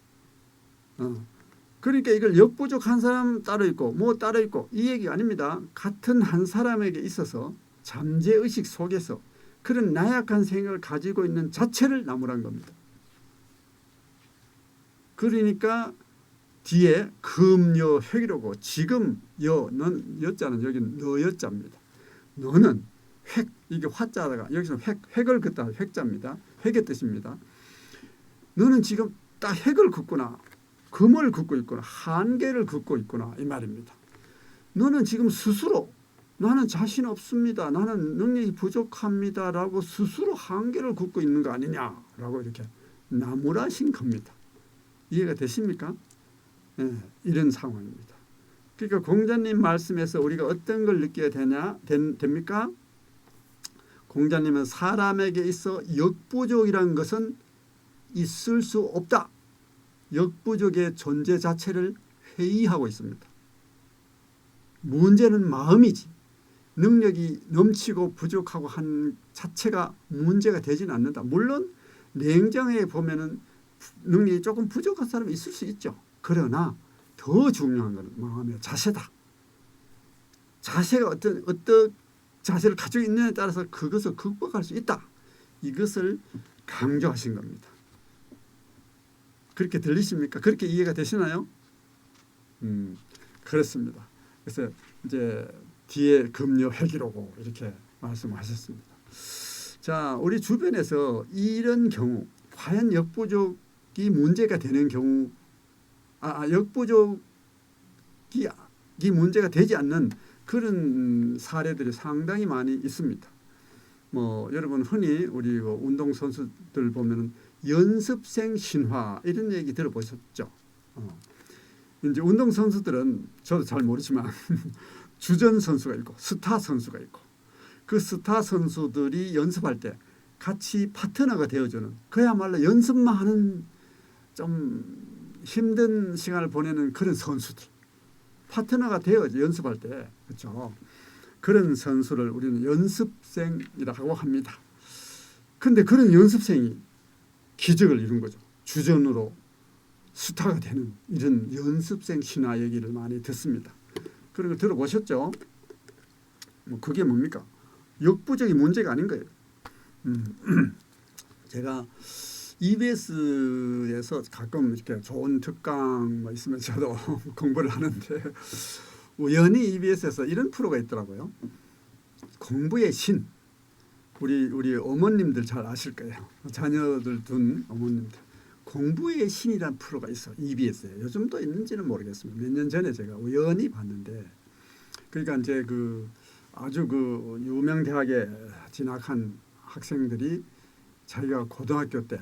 그러니까 이걸 역부족한 사람 따로 있고 뭐 따로 있고 이 얘기가 아닙니다. 같은 한 사람에게 있어서 잠재의식 속에서 그런 나약한 생각을 가지고 있는 자체를 나무란 겁니다. 그러니까 뒤에 금여 획이라고, 지금 여는 여자는 여기는 너 여자입니다. 너는 획, 이게 화자가 여기서 획을 긋다 획자입니다. 획의 뜻입니다. 너는 지금 딱 획을 긋구나. 금을 긋고 있구나. 한계를 긋고 있구나. 이 말입니다. 너는 지금 스스로 나는 자신 없습니다. 나는 능력이 부족합니다. 라고 스스로 한계를 긋고 있는 거 아니냐라고 이렇게 나무라신 겁니다. 이해가 되십니까? 네, 이런 상황입니다. 그러니까 공자님 말씀에서 우리가 어떤 걸 느껴야 됩니까? 공자님은 사람에게 있어 역부족이라는 것은 있을 수 없다. 역부족의 존재 자체를 회의하고 있습니다. 문제는 마음이지 능력이 넘치고 부족하고 한 자체가 문제가 되지는 않는다. 물론 냉정하게 보면은 능력이 조금 부족한 사람이 있을 수 있죠. 그러나 더 중요한 것은 마음의 자세다. 자세가 어떤 자세를 가지고 있느냐에 따라서 그것을 극복할 수 있다. 이것을 강조하신 겁니다. 그렇게 들리십니까? 그렇게 이해가 되시나요? 그렇습니다. 그래서 이제 뒤에 금요 회기로고 이렇게 말씀하셨습니다. 자, 우리 주변에서 이런 경우 과연 역부족이 문제가 되는 경우, 역부족이 문제가 되지 않는 그런 사례들이 상당히 많이 있습니다. 뭐 여러분 흔히 우리 운동 선수들 보면은 연습생 신화 이런 얘기 들어보셨죠? 이제 운동 선수들은 저도 잘 모르지만 주전 선수가 있고 스타 선수가 있고 그 스타 선수들이 연습할 때 같이 파트너가 되어주는, 그야말로 연습만 하는 좀 힘든 시간을 보내는 그런 선수들, 파트너가 되어야지 연습할 때. 그렇죠? 그런 선수를 우리는 연습생이라고 합니다. 그런데 그런 연습생이 기적을 이룬 거죠. 주전으로 스타가 되는 이런 연습생 신화 얘기를 많이 듣습니다. 그런 걸 들어보셨죠? 뭐 그게 뭡니까? 역부족이 문제가 아닌 거예요. 제가 EBS에서 가끔 이렇게 좋은 특강 뭐 있으면 저도 공부를 하는데 우연히 EBS에서 이런 프로가 있더라고요. 공부의 신. 우리 어머님들 잘 아실 거예요. 자녀들 둔 어머님들. 공부의 신이라는 프로가 있어. EBS에. 요즘도 있는지는 모르겠습니다. 몇 년 전에 제가 우연히 봤는데, 그러니까 이제 그 아주 그 유명 대학에 진학한 학생들이 자기가 고등학교 때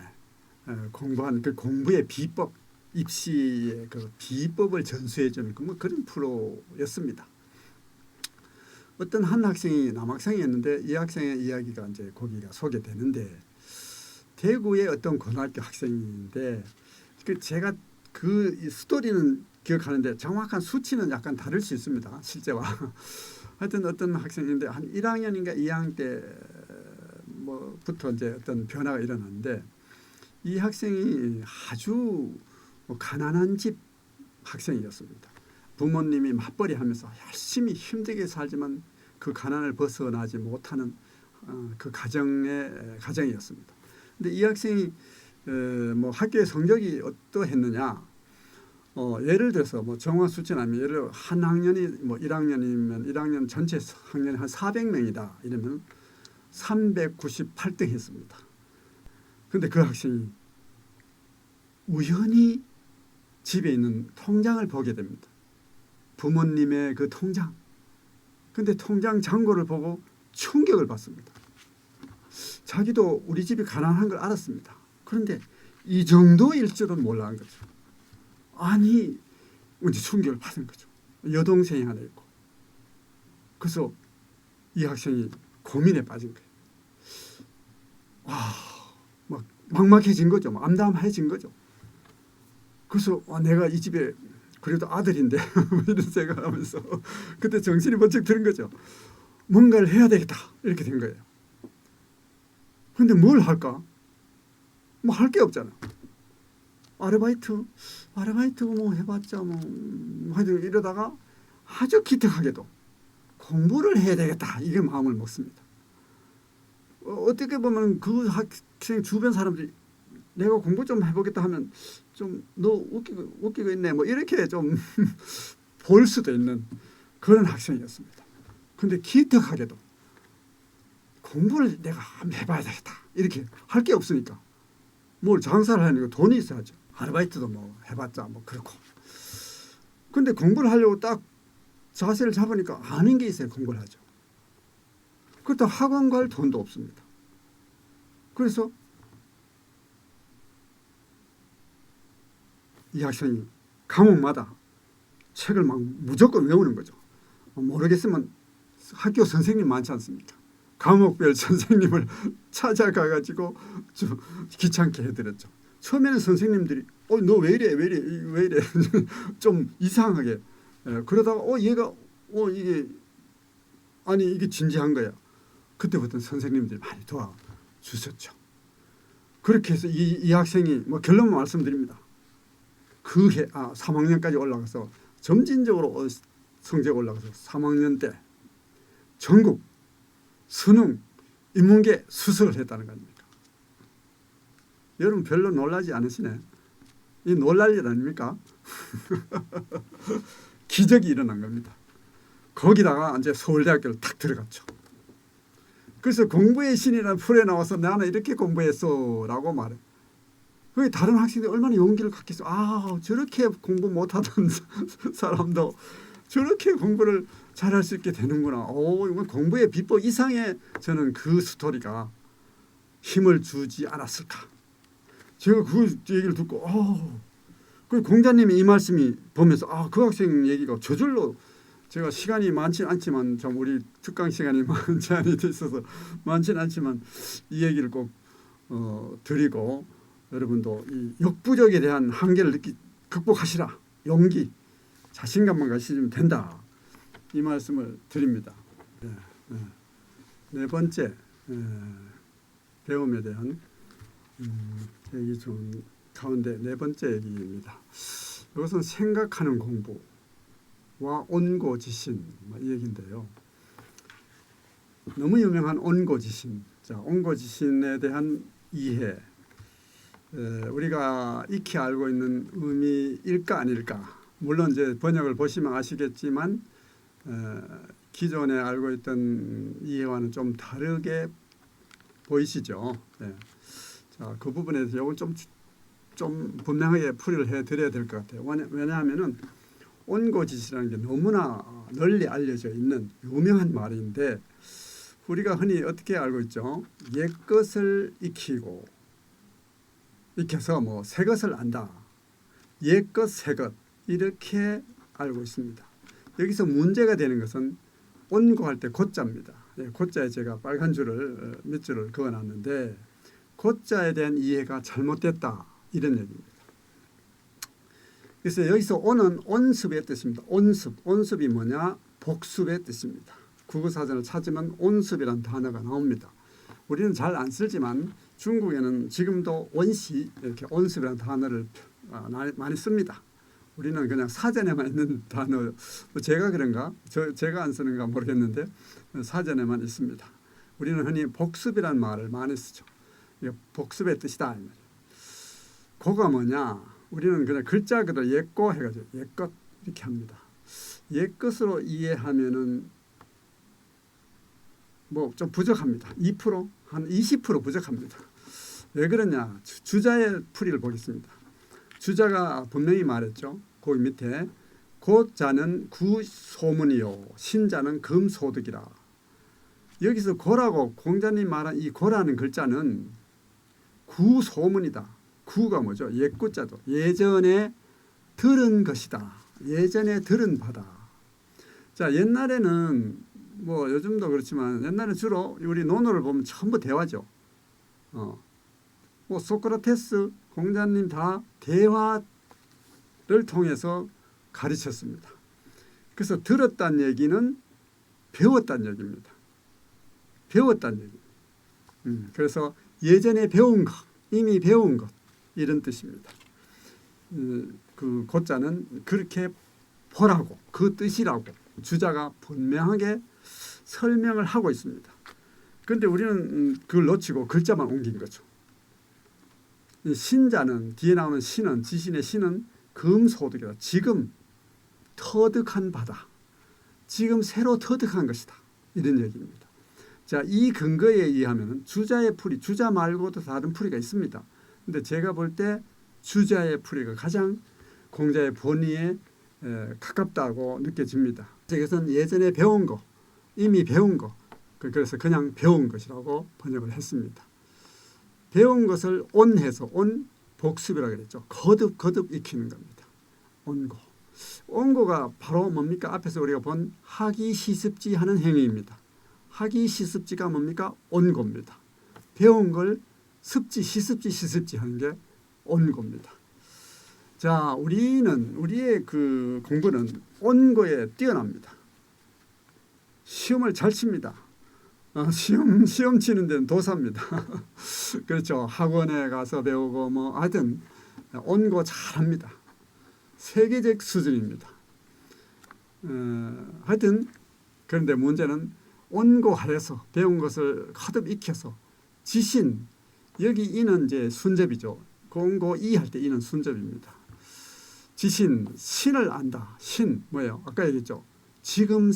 공부한 그 공부의 비법, 입시의 그 비법을 전수해주는 뭐 그런 프로였습니다. 어떤 한 학생이 남학생이었는데 이 학생의 이야기가 이제 거기가 소개되는데, 대구의 어떤 고등학교 학생인데 그 제가 그 스토리는 기억하는데 정확한 수치는 약간 다를 수 있습니다. 실제와. 하여튼 어떤 학생인데 한 1학년인가 2학년 때 뭐부터 이제 어떤 변화가 일어났는데, 이 학생이 아주 가난한 집 학생이었습니다. 부모님이 맞벌이 하면서 열심히 힘들게 살지만 그 가난을 벗어나지 못하는 그 가정이었습니다. 근데 이 학생이 뭐 학교의 성적이 어떠했느냐? 예를 들어서 뭐 정확 수치는 아니면 예를 들어 한 학년이 뭐 1학년이면 1학년 전체 학년이 한 400명이다 이러면 398등 했습니다. 근데 그 학생이 우연히 집에 있는 통장을 보게 됩니다. 부모님의 그 통장. 근데 통장 잔고를 보고 충격을 받습니다. 자기도 우리 집이 가난한 걸 알았습니다. 그런데 이 정도일 줄은 몰랐는 거죠. 아니, 이제 충격을 받은 거죠. 여동생이 하나 있고. 그래서 이 학생이 고민에 빠진 거예요. 막 막막해진 거죠. 암담해진 거죠. 그래서 내가 이 집에 그래도 아들인데 이런 생각하면서 그때 정신이 번쩍 드는 거죠. 뭔가를 해야 되겠다 이렇게 된 거예요. 그런데 뭘 할까? 뭐 할 게 없잖아. 아르바이트 뭐 해봤자 뭐 하여튼 이러다가 아주 기특하게도 공부를 해야 되겠다 이게 마음을 먹습니다. 어떻게 보면 그 학생 주변 사람들이 내가 공부 좀 해보겠다 하면 좀 너 웃기고 있네 뭐 이렇게 좀 볼 수도 있는 그런 학생이었습니다. 그런데 기특하게도 공부를 내가 한번 해봐야 되겠다 이렇게 할 게 없으니까 뭘 장사를 하니까 돈이 있어야죠. 아르바이트도 뭐 해봤자 뭐 그렇고. 근데 공부를 하려고 딱 자세를 잡으니까 아는 게 있어야 공부를 하죠. 그렇다고 학원 갈 돈도 없습니다. 그래서 이 학생이 과목마다 책을 막 무조건 외우는 거죠. 모르겠으면 학교 선생님 많지 않습니까? 과목별 선생님을 찾아가가지고 귀찮게 해드렸죠. 처음에는 선생님들이 너 왜 이래 좀 이상하게 그러다가 얘가 이게 진지한 거야. 그때부터는 선생님들이 많이 도와주셨죠. 그렇게 해서 이 학생이 뭐 결론만 말씀드립니다. 그 해 3학년까지 올라가서 점진적으로 성적 올라가서 3학년 때 전국 수능 인문계 수석을 했다는 거 아닙니까? 여러분 별로 놀라지 않으시네. 이 놀랄 일 아닙니까? 기적이 일어난 겁니다. 거기다가 이제 서울대학교를 탁 들어갔죠. 그래서 공부의 신이라는 프로에 나와서 나는 이렇게 공부했어 라고 말해. 그 다른 학생들이 얼마나 용기를 갖겠어. 저렇게 공부 못하던 사람도 저렇게 공부를 잘할 수 있게 되는구나. 이건 공부의 비법 이상의 저는 그 스토리가 힘을 주지 않았을까. 제가 그 얘기를 듣고 그 공자님이 이 말씀이 보면서 그 학생 얘기가 저절로 제가 시간이 많지는 않지만 좀 우리 특강 시간이 제한이 돼 있어서 많지는 않지만 이 얘기를 꼭 드리고 여러분도 이 역부족에 대한 한계를 극복하시라. 용기, 자신감만 가지시면 된다. 이 말씀을 드립니다. 네 번째 배움에 대한 얘기 중 가운데 네 번째 얘기입니다. 이것은 생각하는 공부와 온고지신 이 얘기인데요. 너무 유명한 온고지신. 자, 온고지신에 대한 이해. 우리가 익히 알고 있는 의미일까 아닐까. 물론 이제 번역을 보시면 아시겠지만 기존에 알고 있던 이해와는 좀 다르게 보이시죠. 네. 자, 그 부분에 대해서 이건 좀 분명하게 풀이를 해드려야 될 것 같아요. 왜냐하면은 온고지시라는 게 너무나 널리 알려져 있는 유명한 말인데 우리가 흔히 어떻게 알고 있죠? 옛것을 익혀서 뭐 새것을 안다. 옛것 새것 이렇게 알고 있습니다. 여기서 문제가 되는 것은 온고할 때 고자입니다. 고자에 제가 빨간 줄을 몇 줄을 그어놨는데 고자에 대한 이해가 잘못됐다 이런 얘기입니다. 그래서 여기서 온은 온습의 뜻입니다. 온습이 뭐냐? 복습의 뜻입니다. 국어사전을 찾으면 온습이라는 단어가 나옵니다. 우리는 잘 안 쓰지만 중국에는 지금도 온시 이렇게 온습이라는 단어를 많이 씁니다. 우리는 그냥 사전에만 있는 단어, 제가 그런가? 제가 안 쓰는가 모르겠는데 사전에만 있습니다. 우리는 흔히 복습이라는 말을 많이 쓰죠. 복습의 뜻이다. 고가 뭐냐? 우리는 그냥 글자 그대로 옛고 해가지고 옛것 이렇게 합니다. 옛것으로 이해하면은 뭐 좀 부족합니다. 2%? 한 20% 부족합니다. 왜 그러냐? 주자의 풀이를 보겠습니다. 주자가 분명히 말했죠. 거기 밑에 고자는 구소문이요 신자는 금소득이라. 여기서 고라고 공자님 말한 이 고라는 글자는 구소문이다. 구가 뭐죠? 옛구자도 예전에 들은 것이다. 예전에 들은 바다. 자, 옛날에는 뭐 요즘도 그렇지만 옛날에 주로 우리 논어를 보면 전부 대화죠. 뭐 소크라테스, 공자님 다 대화를 통해서 가르쳤습니다. 그래서 들었다는 얘기는 배웠다는 얘기입니다. 배웠다는 얘기. 그래서 예전에 배운 것, 이미 배운 것 이런 뜻입니다. 그 고자는 그렇게 보라고 그 뜻이라고 주자가 분명하게 설명을 하고 있습니다. 그런데 우리는 그걸 놓치고 글자만 옮긴 거죠. 신자는 뒤에 나오는 신은 지신의 신은 금소득이다. 지금 터득한 바다. 지금 새로 터득한 것이다. 이런 얘기입니다. 자, 이 근거에 의하면 주자의 풀이, 주자 말고도 다른 풀이가 있습니다. 근데 제가 볼 때 주자의 풀이가 가장 공자의 본의에 가깝다고 느껴집니다. 이것은 예전에 배운 거, 이미 배운 거, 그래서 그냥 배운 것이라고 번역을 했습니다. 배운 것을 온해서 온 복습이라고 그랬죠. 거듭 익히는 겁니다. 온고. 온고가 바로 뭡니까? 앞에서 우리가 본 하기 시습지 하는 행위입니다. 하기 시습지가 뭡니까? 온고입니다. 배운 걸 습지, 시습지 하는 게 온고입니다. 자, 우리의 그 공부는 온고에 뛰어납니다. 시험을 잘 칩니다. 시험 치는 데는 도사입니다. 그렇죠. 학원에 가서 배우고 뭐 하여튼 온고 잘합니다. 세계적 수준입니다. 하여튼 그런데 문제는 온고하래서 배운 것을 거듭 익혀서 지신, 여기 이는 이제 순접이죠. 공고이 할 때 이는 순접입니다. 지신, 신을 안다. 신 뭐예요? 아까 얘기했죠. 지금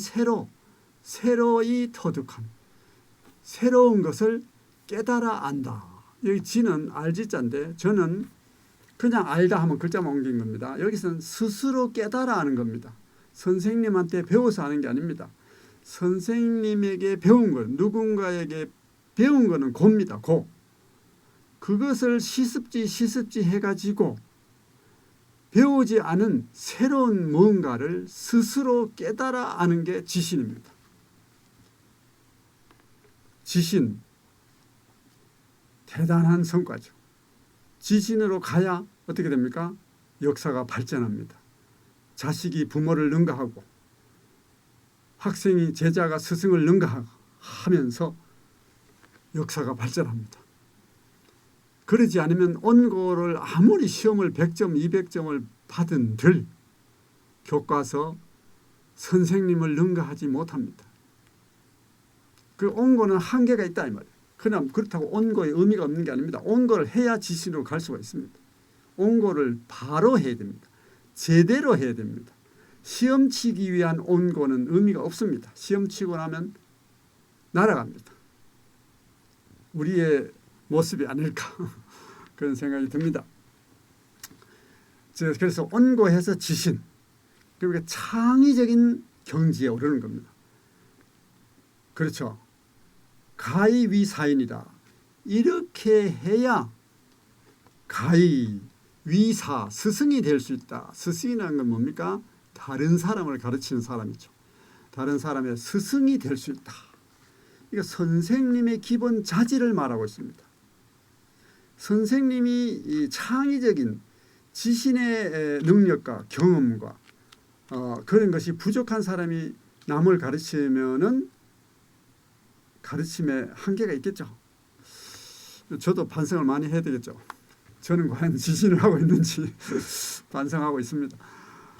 새로이 터득한 새로운 것을 깨달아 안다. 여기 지는 알지자인데 저는 그냥 알다 하면 글자만 옮긴 겁니다. 여기서는 스스로 깨달아 아는 겁니다. 선생님한테 배워서 아는 게 아닙니다. 선생님에게 배운 것, 누군가에게 배운 것은 고입니다. 고. 그것을 시습지 해가지고 배우지 않은 새로운 뭔가를 스스로 깨달아 아는 게 지신입니다. 지신, 대단한 성과죠. 지신으로 가야 어떻게 됩니까? 역사가 발전합니다. 자식이 부모를 능가하고 학생이 제자가 스승을 능가하면서 역사가 발전합니다. 그러지 않으면 온고를 아무리 시험을 100점, 200점을 받은들 교과서 선생님을 능가하지 못합니다. 그 온고는 한계가 있다 이 말이에요. 그냥 그렇다고 온고의 의미가 없는 게 아닙니다. 온고를 해야 지신으로 갈 수가 있습니다. 온고를 바로 해야 됩니다. 제대로 해야 됩니다. 시험 치기 위한 온고는 의미가 없습니다. 시험 치고 나면 날아갑니다. 우리의 모습이 아닐까 그런 생각이 듭니다. 그래서 온고해서 지신, 그러니까 창의적인 경지에 오르는 겁니다. 그렇죠. 가의위사인이다. 이렇게 해야 가의위사, 스승이 될 수 있다. 스승이라는 건 뭡니까? 다른 사람을 가르치는 사람이죠. 다른 사람의 스승이 될 수 있다. 이거 선생님의 기본 자질을 말하고 있습니다. 선생님이 이 창의적인 지신의 능력과 경험과 그런 것이 부족한 사람이 남을 가르치면은 가르침에 한계가 있겠죠. 저도 반성을 많이 해야 되겠죠. 저는 과연 지신을 하고 있는지 반성하고 있습니다.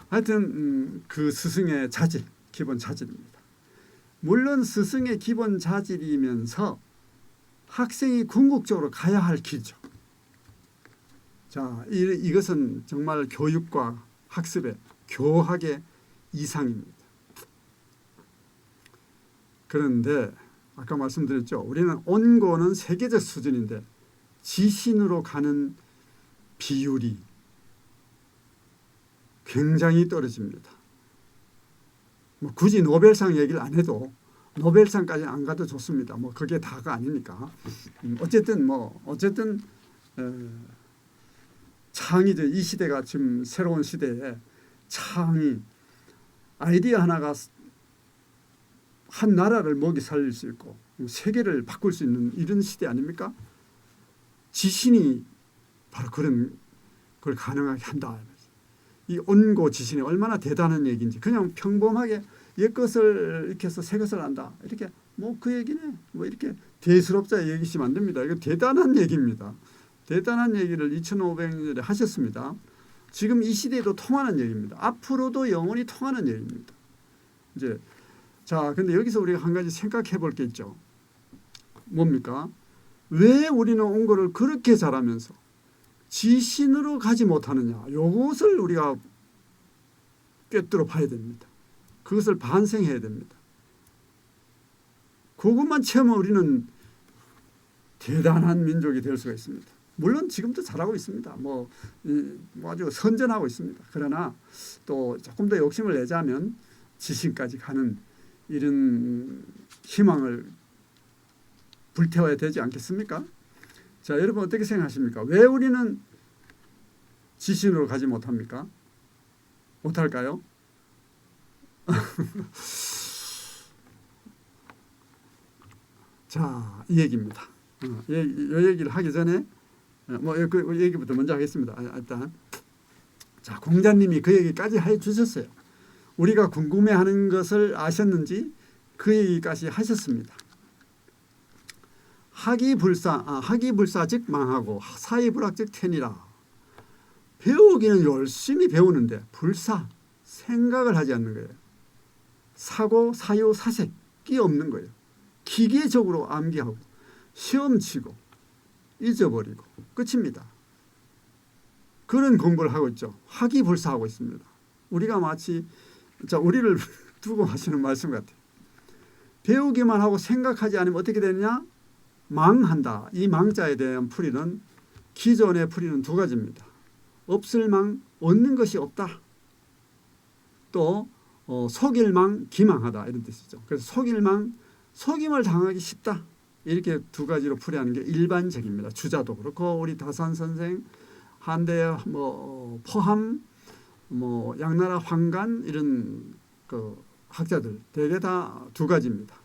하여튼 그 스승의 자질, 기본 자질입니다. 물론 스승의 기본 자질이면서 학생이 궁극적으로 가야 할 길이죠. 자, 이것은 정말 교육과 학습의 교학의 이상입니다. 그런데 아까 말씀드렸죠. 우리는 온고는 세계적 수준인데 지신으로 가는 비율이 굉장히 떨어집니다. 뭐 굳이 노벨상 얘기를 안 해도 노벨상까지 안 가도 좋습니다. 뭐 그게 다가 아니니까. 어쨌든 창의적 이 시대가 지금 새로운 시대에 창의 아이디어 하나가 한 나라를 먹이 살릴 수 있고 세계를 바꿀 수 있는 이런 시대 아닙니까? 지신이 바로 그런 걸 가능하게 한다. 이 온고 지신이 얼마나 대단한 얘기인지 그냥 평범하게 옛 것을 이렇게 해서 새 것을 안다. 이렇게 뭐 그 얘기네. 뭐 이렇게 대수롭자 얘기시면 안 됩니다. 이거 대단한 얘기입니다. 대단한 얘기를 2500년에 하셨습니다. 지금 이 시대에도 통하는 얘기입니다. 앞으로도 영원히 통하는 얘기입니다. 이제 자, 근데 여기서 우리가 한 가지 생각해 볼 게 있죠. 뭡니까? 왜 우리는 온고를 그렇게 잘하면서 지신으로 가지 못하느냐. 이것을 우리가 꿰뚫어 봐야 됩니다. 그것을 반성해야 됩니다. 그것만 채우면 우리는 대단한 민족이 될 수가 있습니다. 물론 지금도 잘하고 있습니다. 뭐 아주 선전하고 있습니다. 그러나 또 조금 더 욕심을 내자면 지신까지 가는 이런 희망을 불태워야 되지 않겠습니까? 자, 여러분 어떻게 생각하십니까? 왜 우리는 지신으로 가지 못합니까? 못할까요? 자, 이 얘기입니다. 이 얘기를 하기 전에 그 얘기부터 먼저 하겠습니다. 일단 자, 공자님이 그 얘기까지 해주셨어요. 우리가 궁금해하는 것을 아셨는지 그 얘기까지 하셨습니다. 학이불사 즉 망하고 사이불학 즉 텐이라. 배우기는 열심히 배우는데 불사 생각을 하지 않는 거예요. 사고 사유 사색이 없는 거예요. 기계적으로 암기하고 시험 치고 잊어버리고 끝입니다. 그런 공부를 하고 있죠. 학이불사하고 있습니다. 우리가 마치 우리를 두고 하시는 말씀 같아요. 배우기만 하고 생각하지 않으면 어떻게 되느냐? 망한다. 이 망자에 대한 풀이는 기존의 풀이는 두 가지입니다. 없을 망, 얻는 것이 없다. 또 속일 망, 기망하다 이런 뜻이죠. 그래서 속일 망, 속임을 당하기 쉽다. 이렇게 두 가지로 풀이하는 게 일반적입니다. 주자도 그렇고 우리 다산 선생, 한대 포함, 양나라 황간 이런 그 학자들 대개 다 두 가지입니다.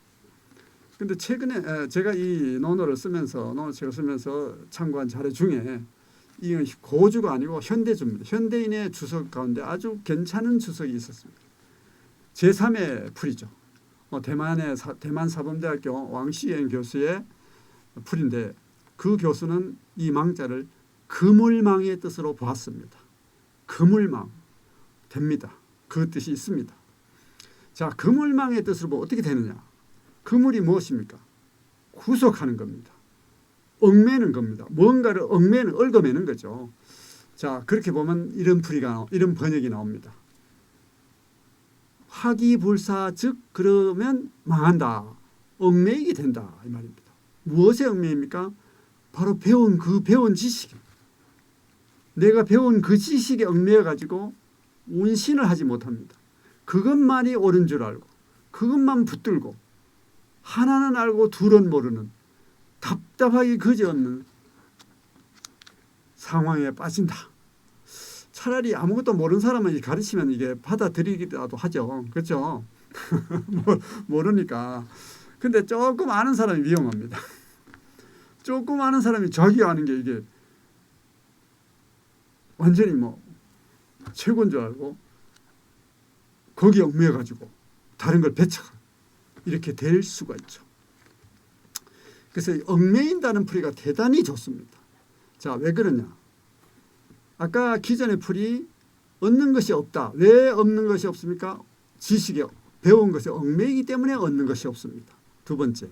근데 최근에 제가 이 논어책을 쓰면서 참고한 자료 중에 이건 고주가 아니고 현대주입니다. 현대인의 주석 가운데 아주 괜찮은 주석이 있었습니다. 제3의 풀이죠. 대만 사범대학교 왕시행 교수의 풀인데 그 교수는 이 망자를 그물망의 뜻으로 보았습니다. 그물망 됩니다. 그 뜻이 있습니다. 자, 그물망의 뜻으로 보면 어떻게 되느냐? 그물이 무엇입니까? 구속하는 겁니다. 얽매는 겁니다. 뭔가를 얽매는, 얽어매는 거죠. 자, 그렇게 보면 이런 번역이 나옵니다. 화기불사 즉 그러면 망한다. 얽매이게 된다 이 말입니다. 무엇에 얽매입니까? 바로 배운 지식. 내가 배운 그 지식에 얽매여 가지고 운신을 하지 못합니다. 그것만이 옳은 줄 알고 그것만 붙들고 하나는 알고 둘은 모르는 답답하기 그지없는 상황에 빠진다. 차라리 아무것도 모르는 사람은 가르치면 이게 받아들이기라도 하죠. 그렇죠? 모르니까. 근데 조금 아는 사람이 위험합니다. 조금 아는 사람이 자기 아는 게 이게 완전히 최고인 줄 알고 거기에 얽매여가지고 다른 걸 배척하고 이렇게 될 수가 있죠. 그래서 얽매인다는 풀이가 대단히 좋습니다. 자, 왜 그러냐? 아까 기존의 풀이 얻는 것이 없다. 왜 얻는 것이 없습니까? 지식에 배운 것에 얽매이기 때문에 얻는 것이 없습니다. 두 번째,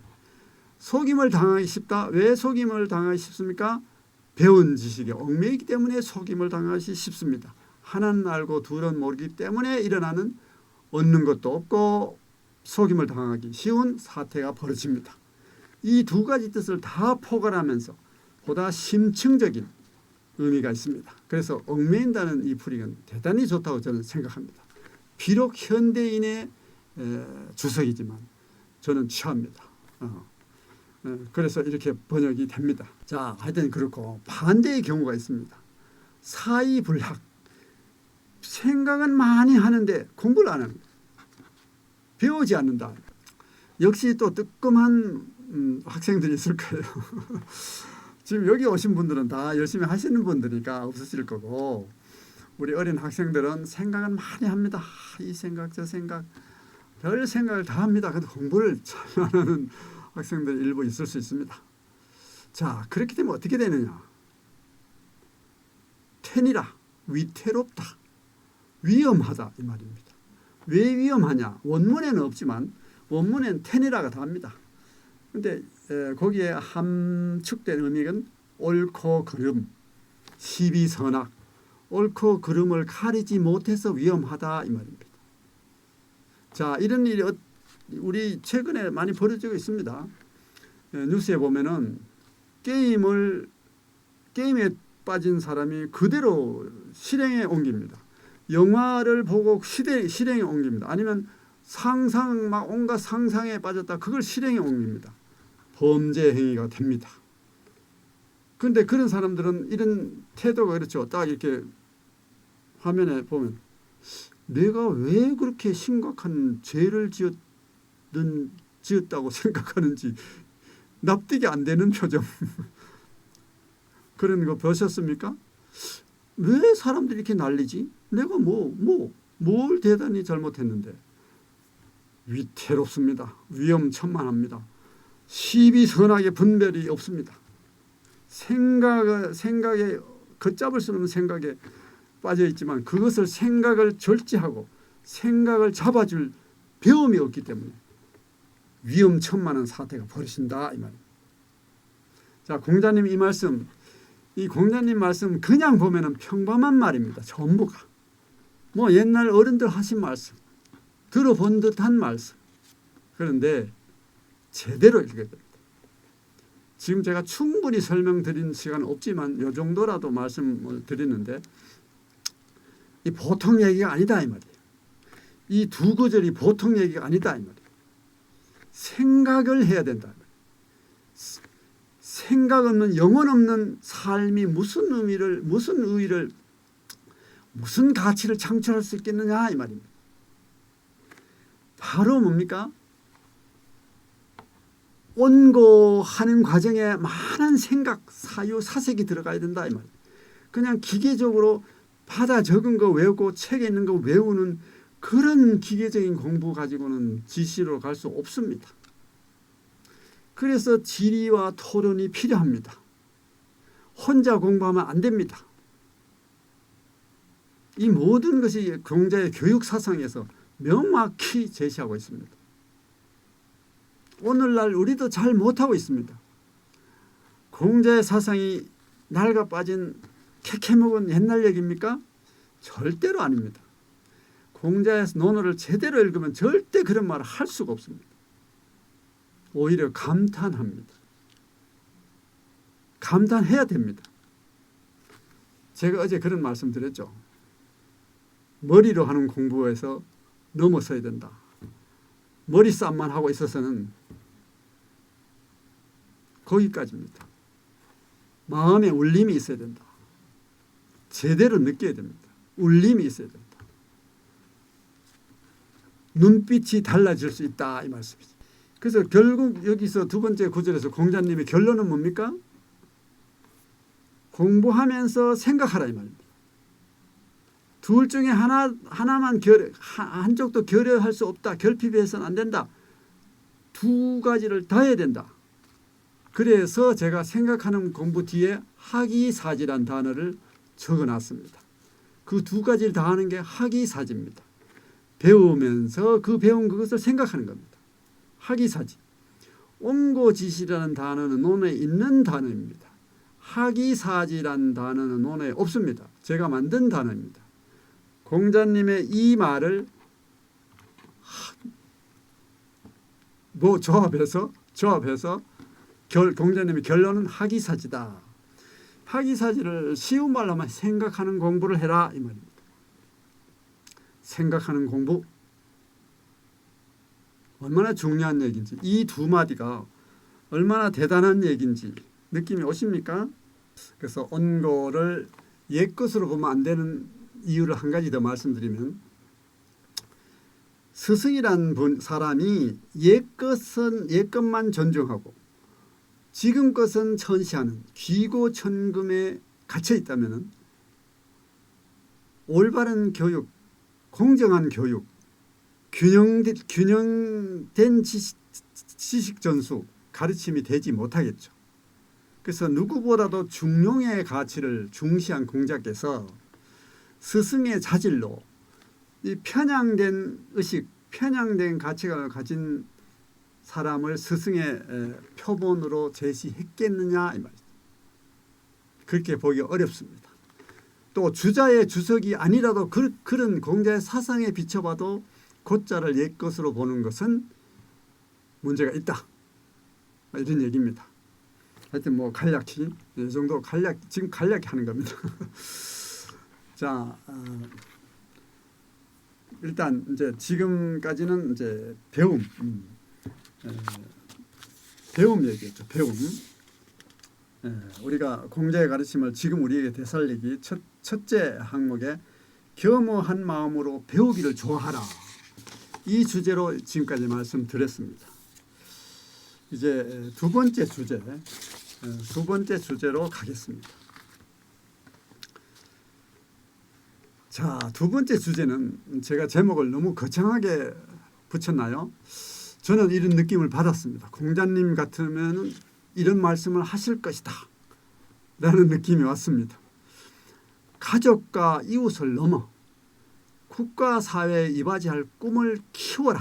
속임을 당하기 쉽다. 왜 속임을 당하기 쉽습니까? 배운 지식에 얽매이기 때문에 속임을 당하기 쉽습니다. 하나는 알고 둘은 모르기 때문에 일어나는 얻는 것도 없고 속임을 당하기 쉬운 사태가 벌어집니다. 이 두 가지 뜻을 다 포괄하면서 보다 심층적인 의미가 있습니다. 그래서 얽매인다는 이 풀이는 대단히 좋다고 저는 생각합니다. 비록 현대인의 주석이지만 저는 취합니다. 그래서 이렇게 번역이 됩니다. 자, 하여튼 그렇고 반대의 경우가 있습니다. 사이불학. 생각은 많이 하는데 공부를 안 합니다. 배우지 않는다. 역시 또 뜨끔한 학생들이 있을 거예요. 지금 여기 오신 분들은 다 열심히 하시는 분들이니까 없으실 거고 우리 어린 학생들은 생각은 많이 합니다. 이 생각 저 생각 별 생각을 다 합니다. 그래도 공부를 잘 안 하는 학생들 일부 있을 수 있습니다. 자, 그렇게 되면 어떻게 되느냐? 텐이라 위태롭다. 위험하다 이 말입니다. 왜 위험하냐? 원문에는 없지만 원문에는 텐이라가 답니다. 그런데 거기에 함축된 의미는 옳고 그름, 시비선악, 옳고 그름을 가리지 못해서 위험하다 이 말입니다. 자, 이런 일이 우리 최근에 많이 벌어지고 있습니다. 뉴스에 보면은 게임에 빠진 사람이 그대로 실행에 옮깁니다. 영화를 보고 실행에 옮깁니다. 아니면 온갖 상상에 빠졌다. 그걸 실행에 옮깁니다. 범죄 행위가 됩니다. 그런데 그런 사람들은 이런 태도가 그렇죠. 딱 이렇게 화면에 보면 내가 왜 그렇게 심각한 죄를 지었다고 생각하는지 납득이 안 되는 표정. 그런 거 보셨습니까? 왜 사람들이 이렇게 난리지? 내가 뭘 대단히 잘못했는데. 위태롭습니다. 위험천만합니다. 시비선악의 분별이 없습니다. 생각에 걷잡을 수 없는 생각에 빠져 있지만 그것을 생각을 절제하고 생각을 잡아줄 배움이 없기 때문에 위험천만한 사태가 벌어진다 이 말입니다. 자, 공자님 이 공자님 말씀 그냥 보면은 평범한 말입니다. 전부가 옛날 어른들 하신 말씀, 들어본 듯한 말씀. 그런데 제대로 읽어야 됩니다. 지금 제가 충분히 설명드린 시간은 없지만 이 정도라도 말씀을 드리는데 이 보통 얘기가 아니다 이 말이에요. 이 두 구절이 보통 얘기가 아니다 이 말이에요. 생각을 해야 된다. 생각 없는 영혼 없는 삶이 무슨 의의를 무슨 가치를 창출할 수 있겠느냐 이 말입니다. 바로 뭡니까? 온고하는 과정에 많은 생각, 사유, 사색이 들어가야 된다 이 말이에요. 그냥 기계적으로 받아 적은 거 외우고 책에 있는 거 외우는 그런 기계적인 공부 가지고는 지시로 갈 수 없습니다. 그래서 질의와 토론이 필요합니다. 혼자 공부하면 안 됩니다. 이 모든 것이 공자의 교육 사상에서 명확히 제시하고 있습니다. 오늘날 우리도 잘 못하고 있습니다. 공자의 사상이 낡아 빠진 캐캐먹은 옛날 얘기입니까? 절대로 아닙니다. 공자의 논어를 제대로 읽으면 절대 그런 말을 할 수가 없습니다. 오히려 감탄합니다. 감탄해야 됩니다. 제가 어제 그런 말씀 드렸죠. 머리로 하는 공부에서 넘어서야 된다. 머리싸움만 하고 있어서는 거기까지입니다. 마음에 울림이 있어야 된다. 제대로 느껴야 됩니다. 울림이 있어야 된다. 눈빛이 달라질 수 있다 이 말씀이죠. 그래서 결국 여기서 두 번째 구절에서 공자님의 결론은 뭡니까? 공부하면서 생각하라 이 말입니다. 둘 중에 하나만 한쪽도 결여할 수 없다. 결핍해서는 안 된다. 두 가지를 다 해야 된다. 그래서 제가 생각하는 공부 뒤에 학이사지란 단어를 적어놨습니다. 그 두 가지를 다 하는 게 학이사지입니다. 배우면서 그 배운 그것을 생각하는 겁니다. 학이사지. 옹고지시라는 단어는 논에 있는 단어입니다. 학이사지란 단어는 논에 없습니다. 제가 만든 단어입니다. 공자님의 이 말을 조합해서 공자님의 결론은 학이사지다. 학이사지를 쉬운 말로 하면 생각하는 공부를 해라 이 말입니다. 생각하는 공부. 얼마나 중요한 얘기인지, 이 두 마디가 얼마나 대단한 얘기인지 느낌이 오십니까? 그래서 온거를 옛것으로 보면 안 되는 이유를 한 가지 더 말씀드리면, 스승이란 사람이 옛것만 존중하고 지금 것은 천시하는 귀고천금에 갇혀 있다면 올바른 교육, 공정한 교육, 균형된 지식 전수, 가르침이 되지 못하겠죠. 그래서 누구보다도 중용의 가치를 중시한 공자께서 스승의 자질로 이 편향된 의식, 편향된 가치관을 가진 사람을 스승의 표본으로 제시했겠느냐 이 말이죠. 그렇게 보기 어렵습니다. 또 주자의 주석이 아니라도 그런 공자의 사상에 비춰봐도 고자를 옛것으로 보는 것은 문제가 있다. 이런 얘기입니다. 하여튼 뭐 간략히 이 정도 지금 간략히 하는 겁니다. 자, 일단 이제 지금까지는 이제 배움 얘기였죠. 배움. 우리가 공자의 가르침을 지금 우리에게 되살리기 첫째 항목에 겸허한 마음으로 배우기를 좋아하라. 이 주제로 지금까지 말씀드렸습니다. 이제 두 번째 주제로 가겠습니다. 자, 두 번째 주제는 제가 제목을 너무 거창하게 붙였나요? 저는 이런 느낌을 받았습니다. 공자님 같으면 이런 말씀을 하실 것이다 라는 느낌이 왔습니다. 가족과 이웃을 넘어 국가 사회에 이바지할 꿈을 키워라.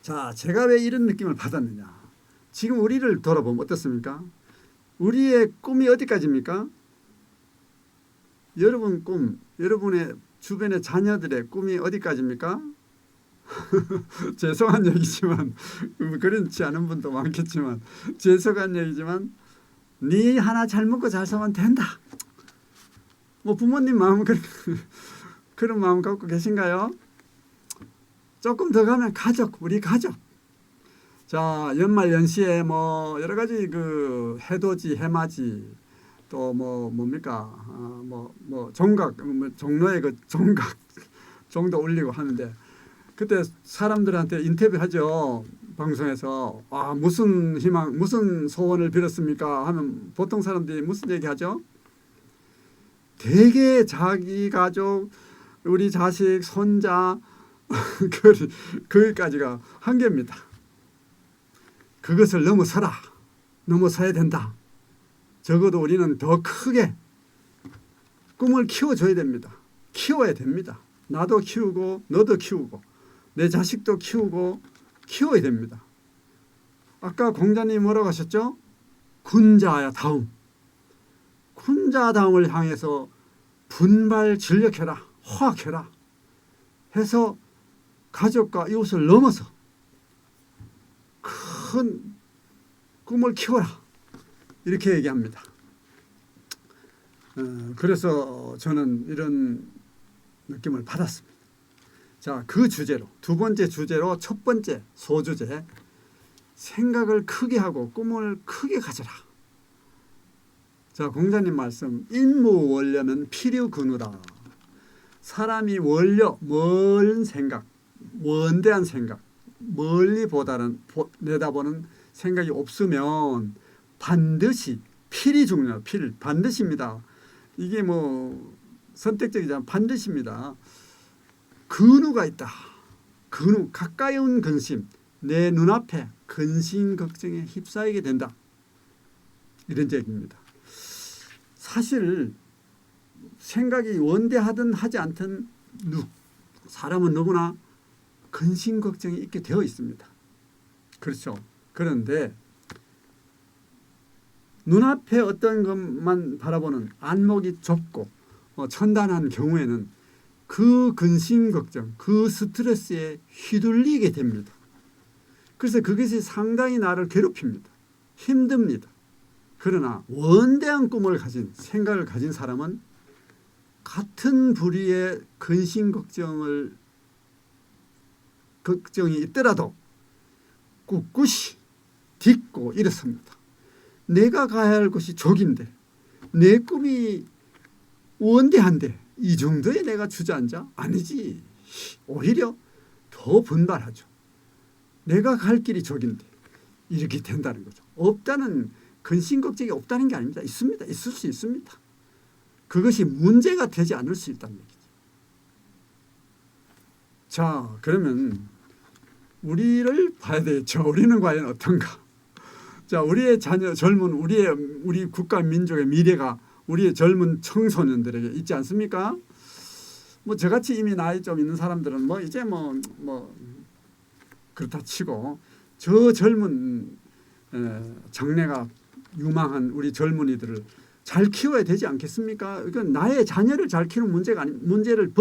자, 제가 왜 이런 느낌을 받았느냐. 지금 우리를 돌아보면 어떻습니까? 우리의 꿈이 어디까지입니까? 여러분 꿈, 여러분의 주변의 자녀들의 꿈이 어디까지입니까? 죄송한 얘기지만, 그렇지 않은 분도 많겠지만, 죄송한 얘기지만, 네 하나 잘 먹고 잘 살면 된다. 뭐 부모님 마음은 그런 마음 갖고 계신가요? 조금 더 가면 가족, 우리 가족. 자, 연말 연시에 뭐 여러 가지 그 해돋이, 해맞이, 또 뭡니까? 종각, 종로에 그 종도 울리고 하는데, 그때 사람들한테 인터뷰하죠. 방송에서. 무슨 희망, 무슨 소원을 빌었습니까? 하면 보통 사람들이 무슨 얘기하죠? 되게 자기 가족, 우리 자식, 손자, 거기까지가 한계입니다. 그것을 넘어서야 된다. 적어도 우리는 더 크게 꿈을 키워줘야 됩니다. 키워야 됩니다. 나도 키우고 너도 키우고 내 자식도 키우고 키워야 됩니다. 아까 공자님이 뭐라고 하셨죠? 군자다움. 군자다움을 향해서 분발 진력해라, 화학해라 해서 가족과 이웃을 넘어서 큰 꿈을 키워라, 이렇게 얘기합니다. 그래서 저는 이런 느낌을 받았습니다. 자, 그 주제로, 두 번째 주제로, 첫 번째 소주제, 생각을 크게 하고 꿈을 크게 가져라. 자, 공자님 말씀, 인무원려면 필요근우다. 사람이 먼 생각, 원대한 생각, 멀리 내다보는 생각이 없으면 반드시 필이 중요해요. 필, 반드시입니다. 이게 뭐 선택적이잖아요. 반드시입니다. 근우가 있다. 근우, 가까이 온 근심, 내 눈앞에 근심 걱정에 휩싸이게 된다. 이런 얘기입니다. 사실 생각이 원대하든 하지 않든 사람은 누구나 근심 걱정이 있게 되어 있습니다. 그렇죠. 그런데 눈앞에 어떤 것만 바라보는 안목이 좁고 천단한 경우에는 그 근심 걱정, 그 스트레스에 휘둘리게 됩니다. 그래서 그것이 상당히 나를 괴롭힙니다. 힘듭니다. 그러나 원대한 꿈을 가진, 생각을 가진 사람은 같은 부류의 근심 걱정이 있더라도 꿋꿋이 딛고 일어섭니다. 내가 가야 할 곳이 저긴데, 내 꿈이 원대한데 이 정도에 내가 주저앉아? 아니지. 오히려 더 분발하죠. 내가 갈 길이 저긴데. 이렇게 된다는 거죠. 없다는, 근심 걱정이 없다는 게 아닙니다. 있습니다. 있을 수 있습니다. 그것이 문제가 되지 않을 수 있다는 얘기죠. 자, 그러면 우리를 봐야 되겠죠. 우리는 과연 어떤가? 자, 우리의 자녀, 우리 국가 민족의 미래가 우리의 젊은 청소년들에게 있지 않습니까? 뭐 저같이 이미 나이 좀 있는 사람들은 뭐 이제 뭐 그렇다 치고, 저 젊은 장래가 유망한 우리 젊은이들을 잘 키워야 되지 않겠습니까? 이건 나의 자녀를 잘 키우는 문제가 아니, 문제를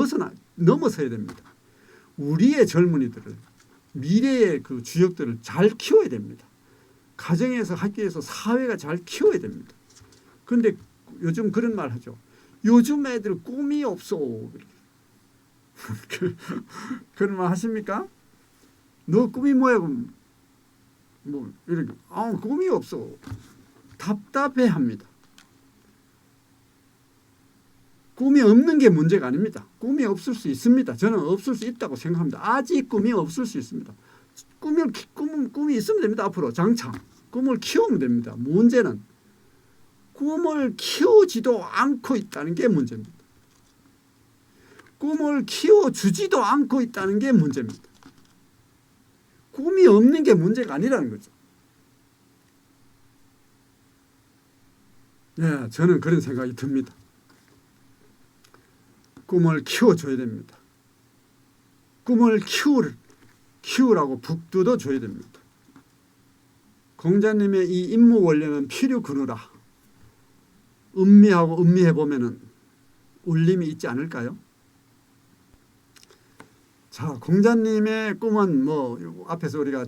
넘어서야 됩니다. 우리의 젊은이들을, 미래의 그 주역들을 잘 키워야 됩니다. 가정에서, 학교에서, 사회가 잘 키워야 됩니다. 그런데 요즘 그런 말 하죠. 요즘 애들 꿈이 없어. 그런 말 하십니까? 너 꿈이 뭐야? 뭐 이렇게, 꿈이 없어. 답답해합니다. 꿈이 없는 게 문제가 아닙니다. 꿈이 없을 수 있습니다. 저는 없을 수 있다고 생각합니다. 아직 꿈이 없을 수 있습니다. 꿈이 있으면 됩니다. 앞으로 장차 꿈을 키우면 됩니다. 문제는 꿈을 키우지도 않고 있다는 게 문제입니다. 꿈을 키워주지도 않고 있다는 게 문제입니다. 꿈이 없는 게 문제가 아니라는 거죠. 예, 저는 그런 생각이 듭니다. 꿈을 키워줘야 됩니다. 꿈을 키우라고 북돋워 줘야 됩니다. 공자님의 이 임무원료는 필요근우라. 음미하고 음미해보면 울림이 있지 않을까요? 자, 공자님의 꿈은 뭐 앞에서 우리가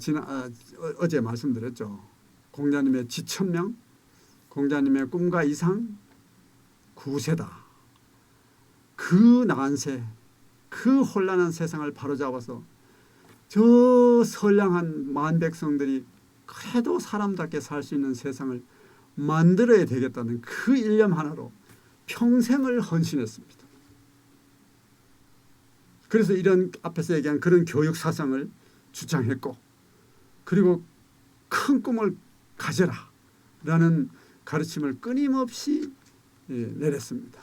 어제 말씀드렸죠. 공자님의 지천명, 공자님의 꿈과 이상, 구세다. 그 난세, 그 혼란한 세상을 바로잡아서 저 선량한 만백성들이 그래도 사람답게 살 수 있는 세상을 만들어야 되겠다는 그 일념 하나로 평생을 헌신했습니다. 그래서 이런 앞에서 얘기한 그런 교육 사상을 주장했고, 그리고 큰 꿈을 가져라 라는 가르침을 끊임없이 내렸습니다.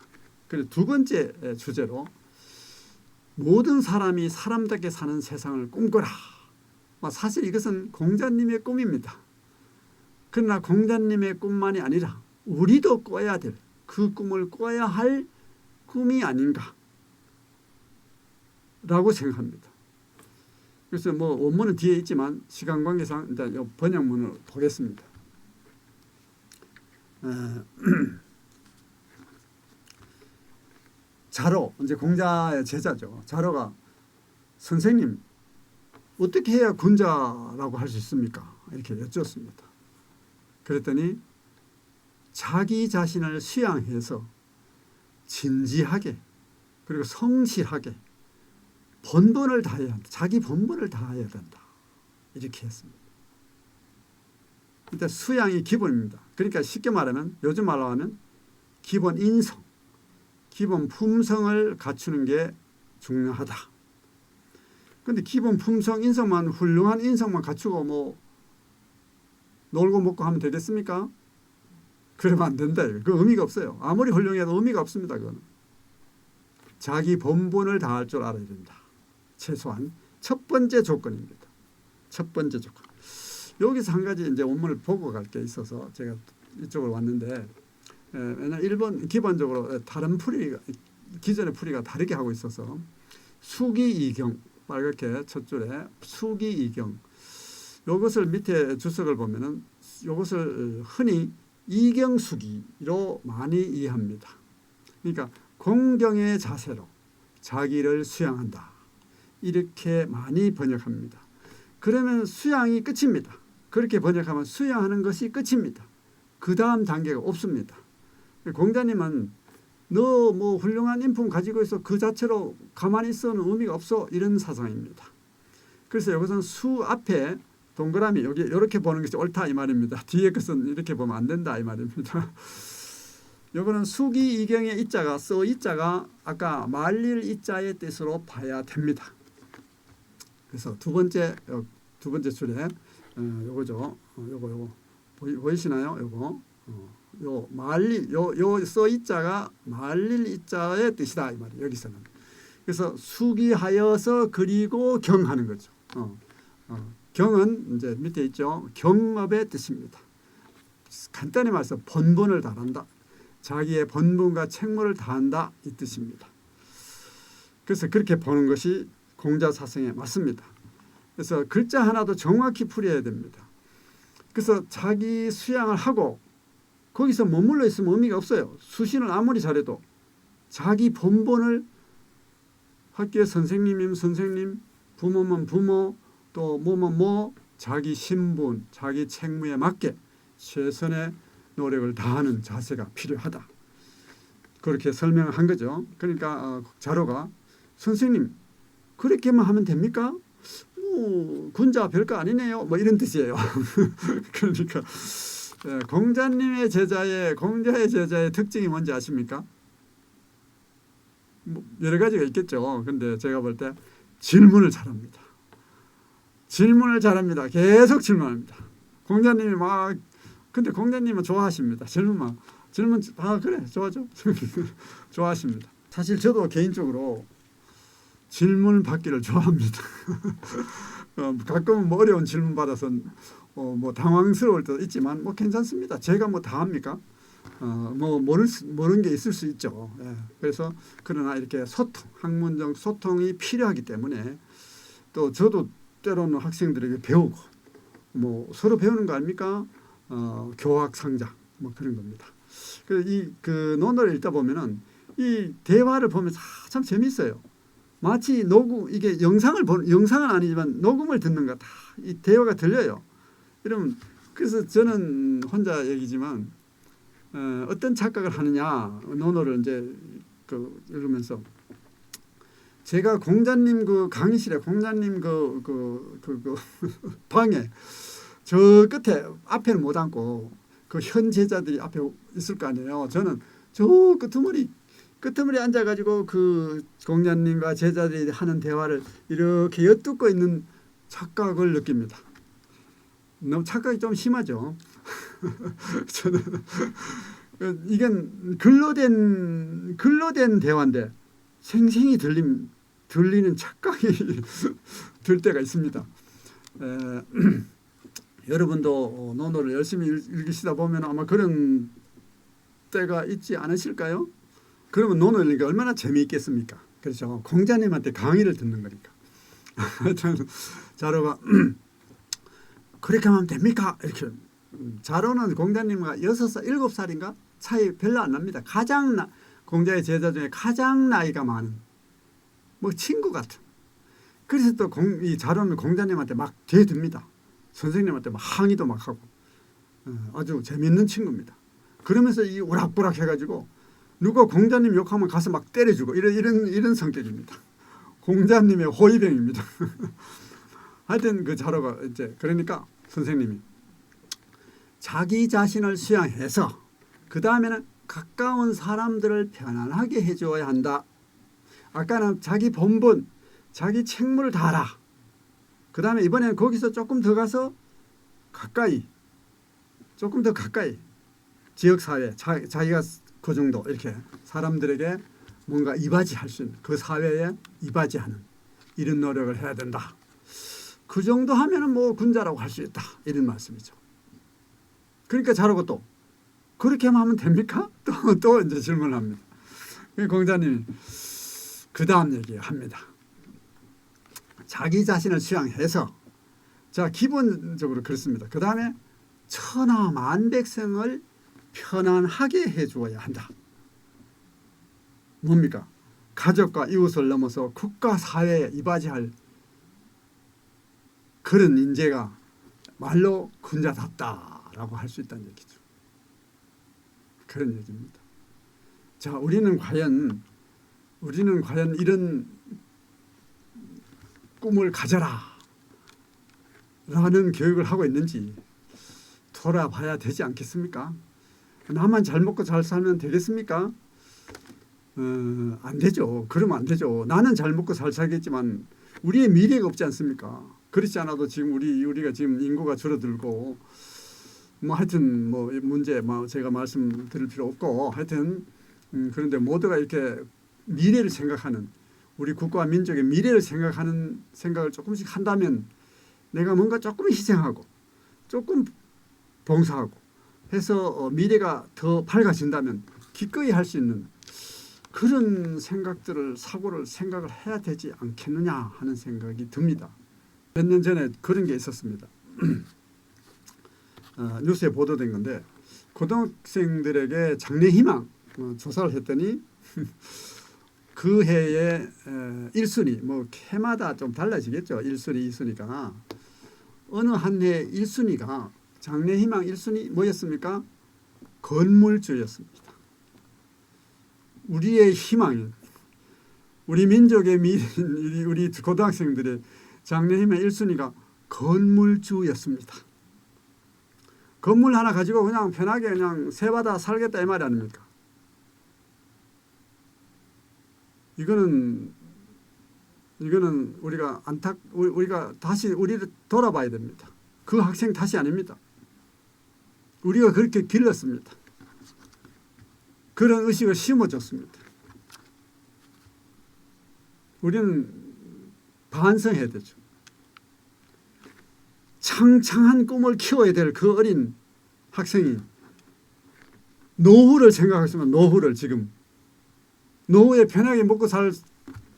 그리고 두 번째 주제로, 모든 사람이 사람답게 사는 세상을 꿈꿔라. 사실 이것은 공자님의 꿈입니다. 그러나 공자님의 꿈만이 아니라 우리도 꿔야 될, 그 꿈을 꿔야 할 꿈이 아닌가 라고 생각합니다. 그래서 뭐 원문은 뒤에 있지만 시간 관계상 일단 이 번역문을 보겠습니다. 자로 이제 공자의 제자죠. 자로가 선생님 어떻게 해야 군자라고 할 수 있습니까? 이렇게 여쭙습니다. 그랬더니 자기 자신을 수양해서 진지하게 그리고 성실하게 본분을 다해야 한다. 자기 본분을 다해야 된다. 이렇게 했습니다. 일단 수양이 기본입니다. 그러니까 쉽게 말하면 요즘 말로 하면 기본 인성, 기본 품성을 갖추는 게 중요하다. 그런데 기본 품성, 인성만 훌륭한 인성만 갖추고 뭐 놀고 먹고 하면 되겠습니까? 그러면 안 된다. 그 의미가 없어요. 아무리 훌륭해도 의미가 없습니다. 그거는. 자기 본분을 다할 줄 알아야 된다. 최소한 첫 번째 조건입니다. 첫 번째 조건. 여기서 한 가지 이제 원문을 보고 갈 게 있어서 제가 이쪽으로 왔는데 왜냐하면 일본 기본적으로 다른 풀이가 기존의 풀이가 다르게 하고 있어서 수기이경 빨갛게 첫 줄에 수기이경 이것을 밑에 주석을 보면은 이것을 흔히 이경수기로 많이 이해합니다. 그러니까 공경의 자세로 자기를 수양한다. 이렇게 많이 번역합니다. 그러면 수양이 끝입니다. 그렇게 번역하면 수양하는 것이 끝입니다. 그 다음 단계가 없습니다. 공자님은 너 뭐 훌륭한 인품 가지고 있어 그 자체로 가만히 있어는 의미가 없어 이런 사상입니다. 그래서 이것은 수 앞에 동그라미 여기 이렇게 보는 것이 옳다 이 말입니다. 뒤에 것은 이렇게 보면 안 된다 이 말입니다. 이거는 수기 이경의 이자가 써 이자가 아까 말릴 이자의 뜻으로 봐야 됩니다. 그래서 두 번째 줄에 요거죠. 요거 보이시나요? 요거 요 말릴 요 써 이자가 말릴 이자의 뜻이다 이 말이에요. 여기서는. 그래서 수기하여서 그리고 경하는 거죠. 경은 이제 밑에 있죠. 경업의 뜻입니다. 간단히 말해서 본분을 다한다. 자기의 본분과 책무를 다한다 이 뜻입니다. 그래서 그렇게 보는 것이 공자 사상에 맞습니다. 그래서 글자 하나도 정확히 풀이해야 됩니다. 그래서 자기 수양을 하고 거기서 머물러 있으면 의미가 없어요. 수신을 아무리 잘해도 자기 본분을 학교의 선생님이면 선생님, 부모면 부모, 또 뭐면 뭐 자기 신분, 자기 책무에 맞게 최선의 노력을 다하는 자세가 필요하다. 그렇게 설명한 거죠. 그러니까 자로가 선생님 그렇게만 하면 됩니까? 군자 별거 아니네요. 뭐 이런 뜻이에요. 그러니까 공자의 제자의 특징이 뭔지 아십니까? 뭐 여러 가지가 있겠죠. 근데 제가 볼 때 질문을 잘합니다. 질문을 잘합니다. 계속 질문합니다. 공자님이 막 근데 공자님은 좋아하십니다. 질문 그래 좋아죠. 좋아하십니다. 사실 저도 개인적으로 질문 받기를 좋아합니다. 가끔은 뭐 어려운 질문 받아서 뭐 당황스러울 때도 있지만 뭐 괜찮습니다. 제가 뭐 다 합니까? 뭐 모르는 게 있을 수 있죠. 예. 그래서 그러나 이렇게 학문적 소통이 필요하기 때문에 또 저도 때로는 학생들에게 배우고 뭐 서로 배우는 거 아닙니까? 교학상작 뭐 그런 겁니다. 그 논어를 읽다 보면은 이 대화를 보면 참 재밌어요. 마치 이게 영상은 아니지만 녹음을 듣는 것 같아. 이 대화가 들려요. 이러면 그래서 저는 혼자 얘기지만 어떤 착각을 하느냐 논어를 이제 읽으면서 제가 공자님 그 강의실에 공자님 그 방에 저 끝에 앞에는 못 앉고 그 현 제자들이 앞에 있을 거 아니에요. 저는 저 끄트머리 앉아가지고 그 공자님과 제자들이 하는 대화를 이렇게 엿듣고 있는 착각을 느낍니다. 너무 착각이 좀 심하죠. 저는 이건 글로 된 대화인데 생생히 들리는 착각이 들 때가 있습니다. 여러분도 논어를 열심히 읽으시다 보면 아마 그런 때가 있지 않으실까요? 그러면 논어를 읽으니까 얼마나 재미있겠습니까? 그렇죠. 공자님한테 강의를 듣는 거니까. 하여튼 자로가 그렇게 하면 됩니까? 이렇게. 자로는 공자님과 6살, 7살인가 차이 별로 안 납니다. 공자의 제자 중에 가장 나이가 많은 뭐 친구 같은. 그래서 또 이 자로는 공자님한테 막 대듭니다. 선생님한테 막 항의도 막 하고 아주 재밌는 친구입니다. 그러면서 이 오락부락 해가지고 누가 공자님 욕하면 가서 막 때려주고 이런 성격입니다. 공자님의 호위병입니다. 하여튼 그 자로가 이제 그러니까 선생님이 자기 자신을 수양해서 그 다음에는 가까운 사람들을 편안하게 해줘야 한다. 아까는 자기 본분, 자기 책무를 다하라. 그 다음에 이번에는 거기서 조금 더 가서 가까이, 조금 더 가까이 지역사회, 자기가 그 정도 이렇게 사람들에게 뭔가 이바지할 수 있는 그 사회에 이바지하는 이런 노력을 해야 된다. 그 정도 하면은 뭐 군자라고 할 수 있다. 이런 말씀이죠. 그러니까 자로가 또 그렇게 하면 됩니까? 또 이제 질문을 합니다. 공자님이 그 다음 얘기합니다. 자기 자신을 수양해서 자 기본적으로 그렇습니다. 그 다음에 천하 만백성을 편안하게 해주어야 한다. 뭡니까? 가족과 이웃을 넘어서 국가 사회에 이바지할 그런 인재가 말로 군자답다라고 할 수 있다는 얘기죠. 그런 얘기입니다. 자, 우리는 과연 이런 꿈을 가져라 라는 교육을 하고 있는지 돌아봐야 되지 않겠습니까? 나만 잘 먹고 잘 살면 되겠습니까? 안 되죠. 그러면 안 되죠. 나는 잘 먹고 잘 살겠지만 우리의 미래가 없지 않습니까? 그렇지 않아도 지금 우리가 지금 인구가 줄어들고 뭐 하여튼 뭐 문제 뭐 제가 말씀드릴 필요 없고 하여튼 그런데 모두가 이렇게 미래를 생각하는 우리 국가와 민족의 미래를 생각하는 생각을 조금씩 한다면 내가 뭔가 조금 희생하고 조금 봉사하고 해서 미래가 더 밝아진다면 기꺼이 할 수 있는 그런 사고를 생각을 해야 되지 않겠느냐 하는 생각이 듭니다. 몇 년 전에 그런 게 있었습니다. 뉴스에 보도된 건데 고등학생들에게 장래희망 조사를 했더니 그 해에 1순위 뭐 해마다 좀 달라지겠죠. 1순위 2순위가 어느 한 해 1순위가 장래희망 1순위 뭐였습니까? 건물주였습니다. 우리의 희망인 우리 민족의 미래인 우리 고등학생들의 장래희망 1순위가 건물주였습니다. 건물 하나 가지고 그냥 편하게 그냥 새받아 살겠다 이 말이 아닙니까? 이거는 우리가 다시 우리를 돌아봐야 됩니다. 그 학생 탓이 아닙니다. 우리가 그렇게 길렀습니다. 그런 의식을 심어줬습니다. 우리는 반성해야 되죠. 창창한 꿈을 키워야 될 그 어린 학생이 노후를 생각했으면 노후를 지금 노후에 편하게 먹고 살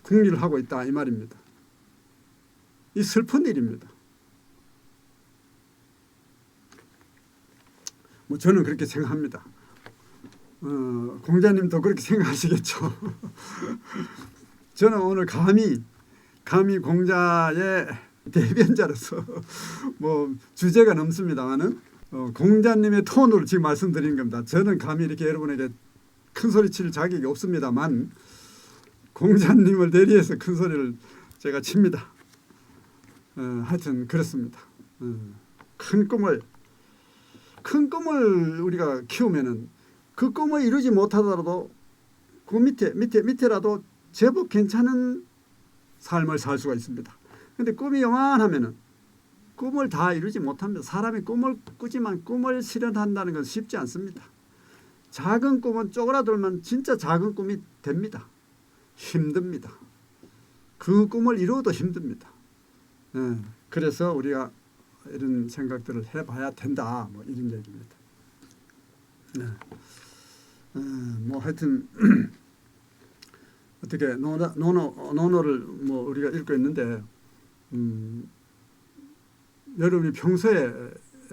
궁리를 하고 있다 이 말입니다. 이 슬픈 일입니다. 뭐 저는 그렇게 생각합니다. 공자님도 그렇게 생각하시겠죠. 저는 오늘 감히 공자의 대변자로서 뭐 주제가 넘습니다만은 공자님의 톤으로 지금 말씀드리는 겁니다. 저는 감히 이렇게 여러분에게 큰 소리 칠 자격이 없습니다만 공자님을 대리해서 큰 소리를 제가 칩니다. 하여튼 그렇습니다. 큰 꿈을 우리가 키우면은 그 꿈을 이루지 못하더라도 그 밑에라도 제법 괜찮은 삶을 살 수가 있습니다. 근데 꿈이 요만하면은 꿈을 다 이루지 못합니다. 사람이 꿈을 꾸지만 꿈을 실현한다는 건 쉽지 않습니다. 작은 꿈은 쪼그라들면 진짜 작은 꿈이 됩니다. 힘듭니다. 그 꿈을 이루어도 힘듭니다. 그래서 우리가 이런 생각들을 해봐야 된다. 뭐 이런 얘기입니다. 뭐 하여튼 어떻게 논어를 뭐 우리가 읽고 있는데 여러분이 평소에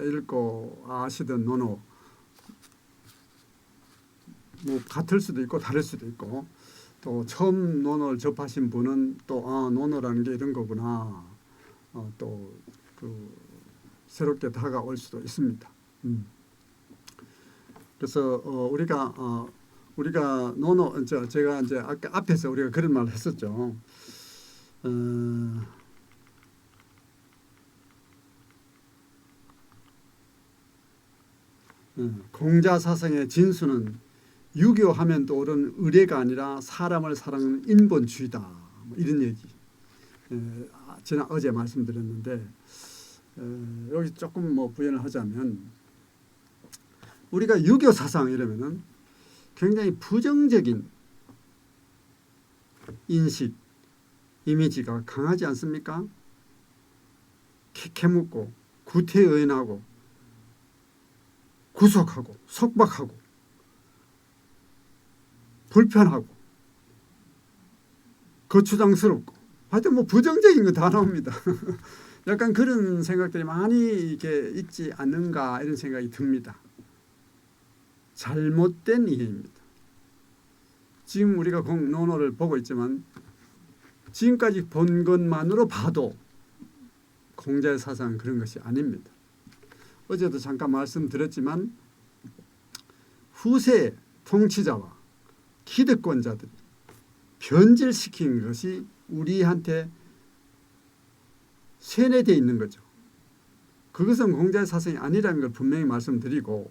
읽고 아시던 논어 뭐 같을 수도 있고 다를 수도 있고 또 처음 논어를 접하신 분은 또 논어라는 게 이런 거구나 또 그 새롭게 다가올 수도 있습니다. 그래서 우리가 논어 제가 이제 아까 앞에서 우리가 그런 말을 했었죠. 공자사상의 진수는 유교하면 떠오른 의례가 아니라 사람을 사랑하는 인본주의다. 뭐 이런 얘기. 지난 어제 말씀드렸는데 여기 조금 뭐 부연을 하자면 우리가 유교 사상 이러면은 굉장히 부정적인 인식, 이미지가 강하지 않습니까? 캐묻고 구태의연하고 구속하고 속박하고 불편하고 거추장스럽고 하여튼 뭐 부정적인 거 다 나옵니다. 약간 그런 생각들이 많이 이게 있지 않는가 이런 생각이 듭니다. 잘못된 이해입니다. 지금 우리가 논어를 보고 있지만 지금까지 본 것만으로 봐도 공자의 사상은 그런 것이 아닙니다. 어제도 잠깐 말씀드렸지만 후세 통치자와 기득권자들이 변질시킨 것이 우리한테 세뇌되어 있는 거죠. 그것은 공자의 사상이 아니라는 걸 분명히 말씀드리고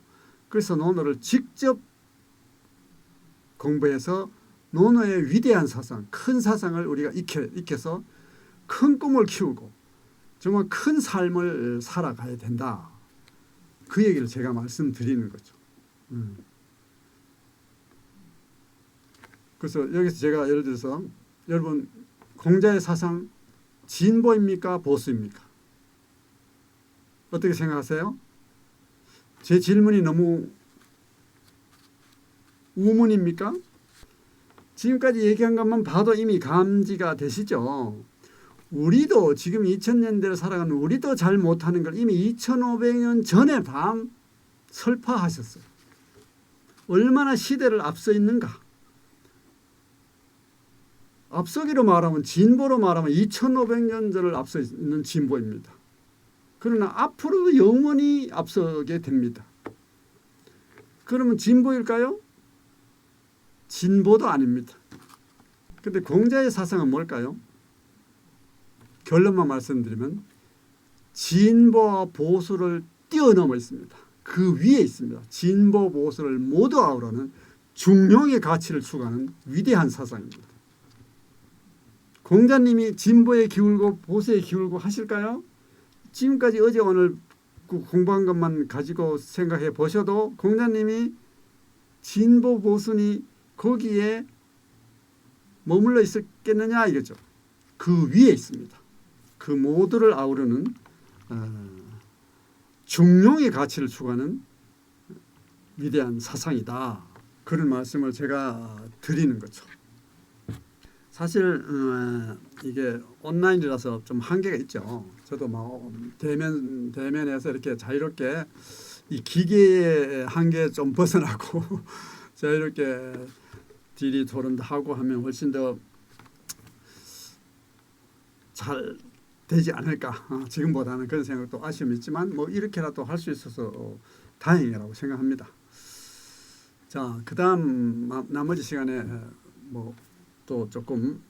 그래서 논어를 직접 공부해서 논어의 위대한 사상, 큰 사상을 우리가 익혀서 큰 꿈을 키우고 정말 큰 삶을 살아가야 된다. 그 얘기를 제가 말씀드리는 거죠. 그래서 여기서 제가 예를 들어서 여러분 공자의 사상 진보입니까? 보수입니까? 어떻게 생각하세요? 제 질문이 너무 우문입니까? 지금까지 얘기한 것만 봐도 이미 감지가 되시죠? 우리도 지금 2000년대를 살아가는 우리도 잘 못하는 걸 이미 2500년 전에 다 설파하셨어요. 얼마나 시대를 앞서 있는가. 앞서기로 말하면 진보로 말하면 2500년 전을 앞서 있는 진보입니다. 그러나 앞으로도 영원히 앞서게 됩니다. 그러면 진보일까요? 진보도 아닙니다. 그런데 공자의 사상은 뭘까요? 결론만 말씀드리면 진보와 보수를 뛰어넘어 있습니다. 그 위에 있습니다. 진보 보수를 모두 아우르는 중용의 가치를 추구하는 위대한 사상입니다. 공자님이 진보에 기울고 보수에 기울고 하실까요? 지금까지 어제 오늘 공부한 것만 가지고 생각해 보셔도 공자님이 진보 보수니 거기에 머물러 있었겠느냐 이거죠. 그 위에 있습니다. 그 모두를 아우르는 중용의 가치를 추구하는 위대한 사상이다. 그런 말씀을 제가 드리는 거죠. 사실 이게 온라인이라서 좀 한계가 있죠. 저도 뭐 대면에서 이렇게 자유롭게 이 기계의 한계 좀 벗어나고 자유롭게 질의 토론도 하고 하면 훨씬 더 잘 되지 않을까. 지금보다는 그런 생각도 아쉬움이 있지만 뭐 이렇게라도 할 수 있어서 다행이라고 생각합니다. 자, 그다음 나머지 시간에 뭐 또 조금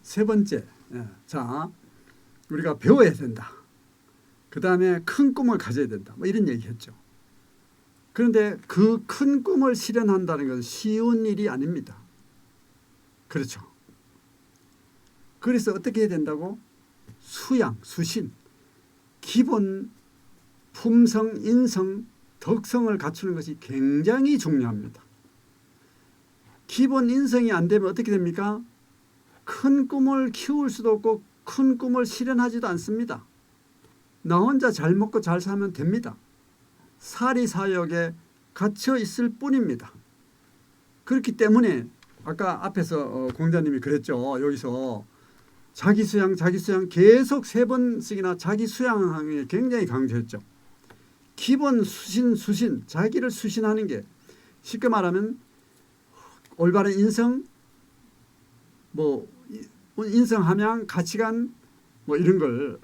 세 번째, 자 우리가 배워야 된다. 그 다음에 큰 꿈을 가져야 된다. 뭐 이런 얘기했죠. 그런데 그 큰 꿈을 실현한다는 것은 쉬운 일이 아닙니다. 그렇죠. 그래서 어떻게 해야 된다고? 수양, 수신, 기본 품성, 인성, 덕성을 갖추는 것이 굉장히 중요합니다. 기본 인성이 안 되면 어떻게 됩니까? 큰 꿈을 키울 수도 없고 큰 꿈을 실현하지도 않습니다. 나 혼자 잘 먹고 잘 살면 됩니다. 사리사욕에 갇혀 있을 뿐입니다. 그렇기 때문에 아까 앞에서 공자님이 그랬죠. 여기서 자기 수양 계속 3번씩이나 자기 수양에 굉장히 강조했죠. 기본 수신 자기를 수신하는 게 쉽게 말하면 올바른 인성, 뭐 인성 함양 가치관 뭐 이런 걸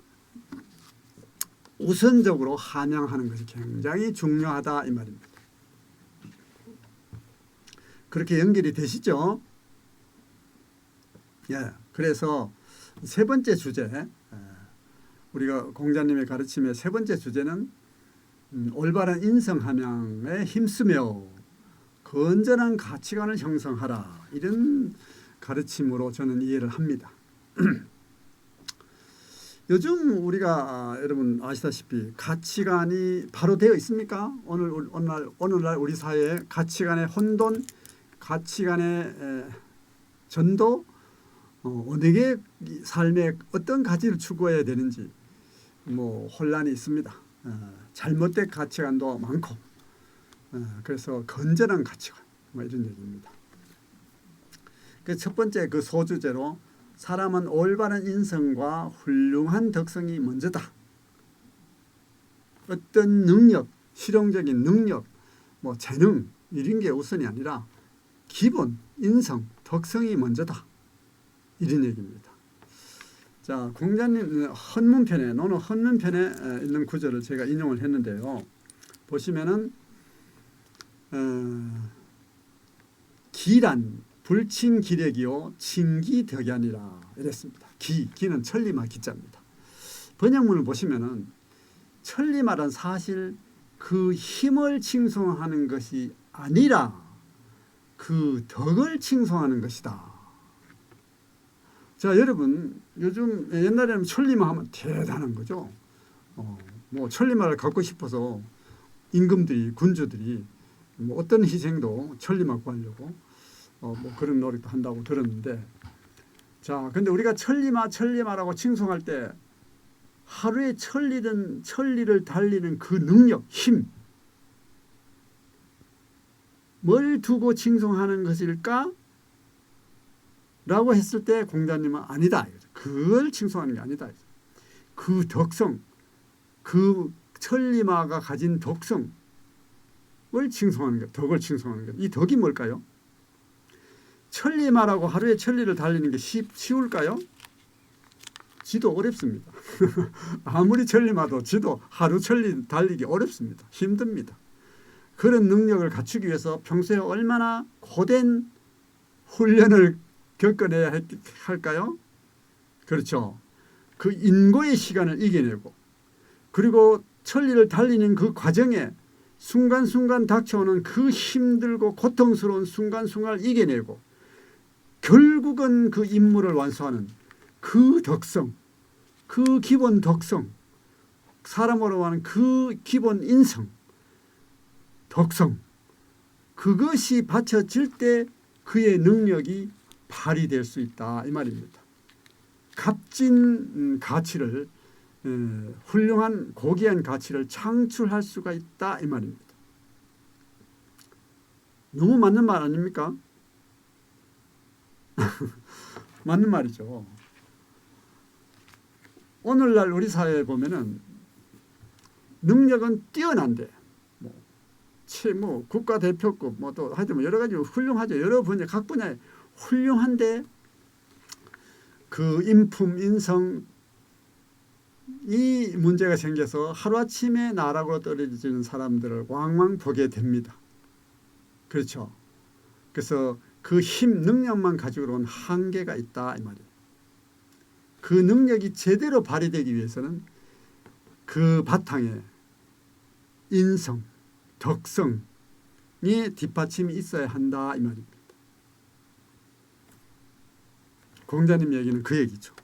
우선적으로 함양하는 것이 굉장히 중요하다 이 말입니다. 그렇게 연결이 되시죠? 예. 그래서 3번째 주제, 우리가 공자님의 가르침의 3번째 주제는 올바른 인성 함양에 힘쓰며 건전한 가치관을 형성하라, 이런 가르침으로 저는 이해를 합니다. 요즘 우리가 여러분 아시다시피 가치관이 바로 되어 있습니까? 오늘날 우리 사회에 가치관의 혼돈, 가치관의 전도, 어느 게 삶의 어떤 가치를 추구해야 되는지 뭐 혼란이 있습니다. 잘못된 가치관도 많고, 그래서 건전한 가치관 뭐 이런 얘기입니다. 그래서 첫 번째 그 소주제로 사람은 올바른 인성과 훌륭한 덕성이 먼저다. 어떤 능력, 실용적인 능력, 뭐 재능 이런 게 우선이 아니라 기본 인성, 덕성이 먼저다. 이런 얘기입니다. 자, 공자님 헌문편에, 논어 헌문편에 있는 구절을 제가 인용을 했는데요. 보시면은 기란 불친기력이요 친기덕이니라 이랬습니다. 기는 천리마 기자입니다. 번역문을 보시면은 천리마란 사실 그 힘을 칭송하는 것이 아니라 그 덕을 칭송하는 것이다. 자, 여러분 요즘 옛날에는 천리마 하면 대단한 거죠. 뭐 천리마를 갖고 싶어서 임금들이, 군주들이 뭐 어떤 희생도 천리마 구하려고 뭐 그런 노력도 한다고 들었는데, 자, 근데 우리가 천리마라고 칭송할 때 하루에 천리를 달리는 그 능력, 힘, 뭘 두고 칭송하는 것일까? 라고 했을 때 공자님은 아니다. 그걸 칭송하는 게 아니다. 그 덕성, 그 천리마가 가진 덕성을 칭송하는 것, 덕을 칭송하는 것. 이 덕이 뭘까요? 천리마라고 하루에 천리를 달리는 게 쉬울까요? 지도 어렵습니다. 아무리 천리마도 지도 하루 천리 달리기 어렵습니다. 힘듭니다. 그런 능력을 갖추기 위해서 평소에 얼마나 고된 훈련을 겪어내야 할까요? 그렇죠. 그 인고의 시간을 이겨내고, 그리고 천리를 달리는 그 과정에 순간순간 닥쳐오는 그 힘들고 고통스러운 순간순간을 이겨내고, 결국은 그 임무를 완수하는 그 덕성, 그 기본 덕성, 사람으로 하는 그 기본 인성, 덕성, 그것이 받쳐질 때 그의 능력이 발휘될 수 있다 이 말입니다. 값진 가치를, 훌륭한 고귀한 가치를 창출할 수가 있다 이 말입니다. 너무 맞는 말 아닙니까? 맞는 말이죠. 오늘날 우리 사회에 보면은 능력은 뛰어난데 뭐 국가대표급 뭐 또 하여튼 여러 가지 훌륭하죠. 여러 분야 각 분야에 훌륭한데 그 인품 인성 이 문제가 생겨서 하루아침에 나락으로 떨어지는 사람들을 왕왕 보게 됩니다. 그렇죠. 그래서 그 힘 능력만 가지고는 한계가 있다 이 말이에요. 그 능력이 제대로 발휘되기 위해서는 그 바탕에 인성, 덕성의 뒷받침이 있어야 한다 이 말입니다. 공자님 얘기는 그 얘기죠.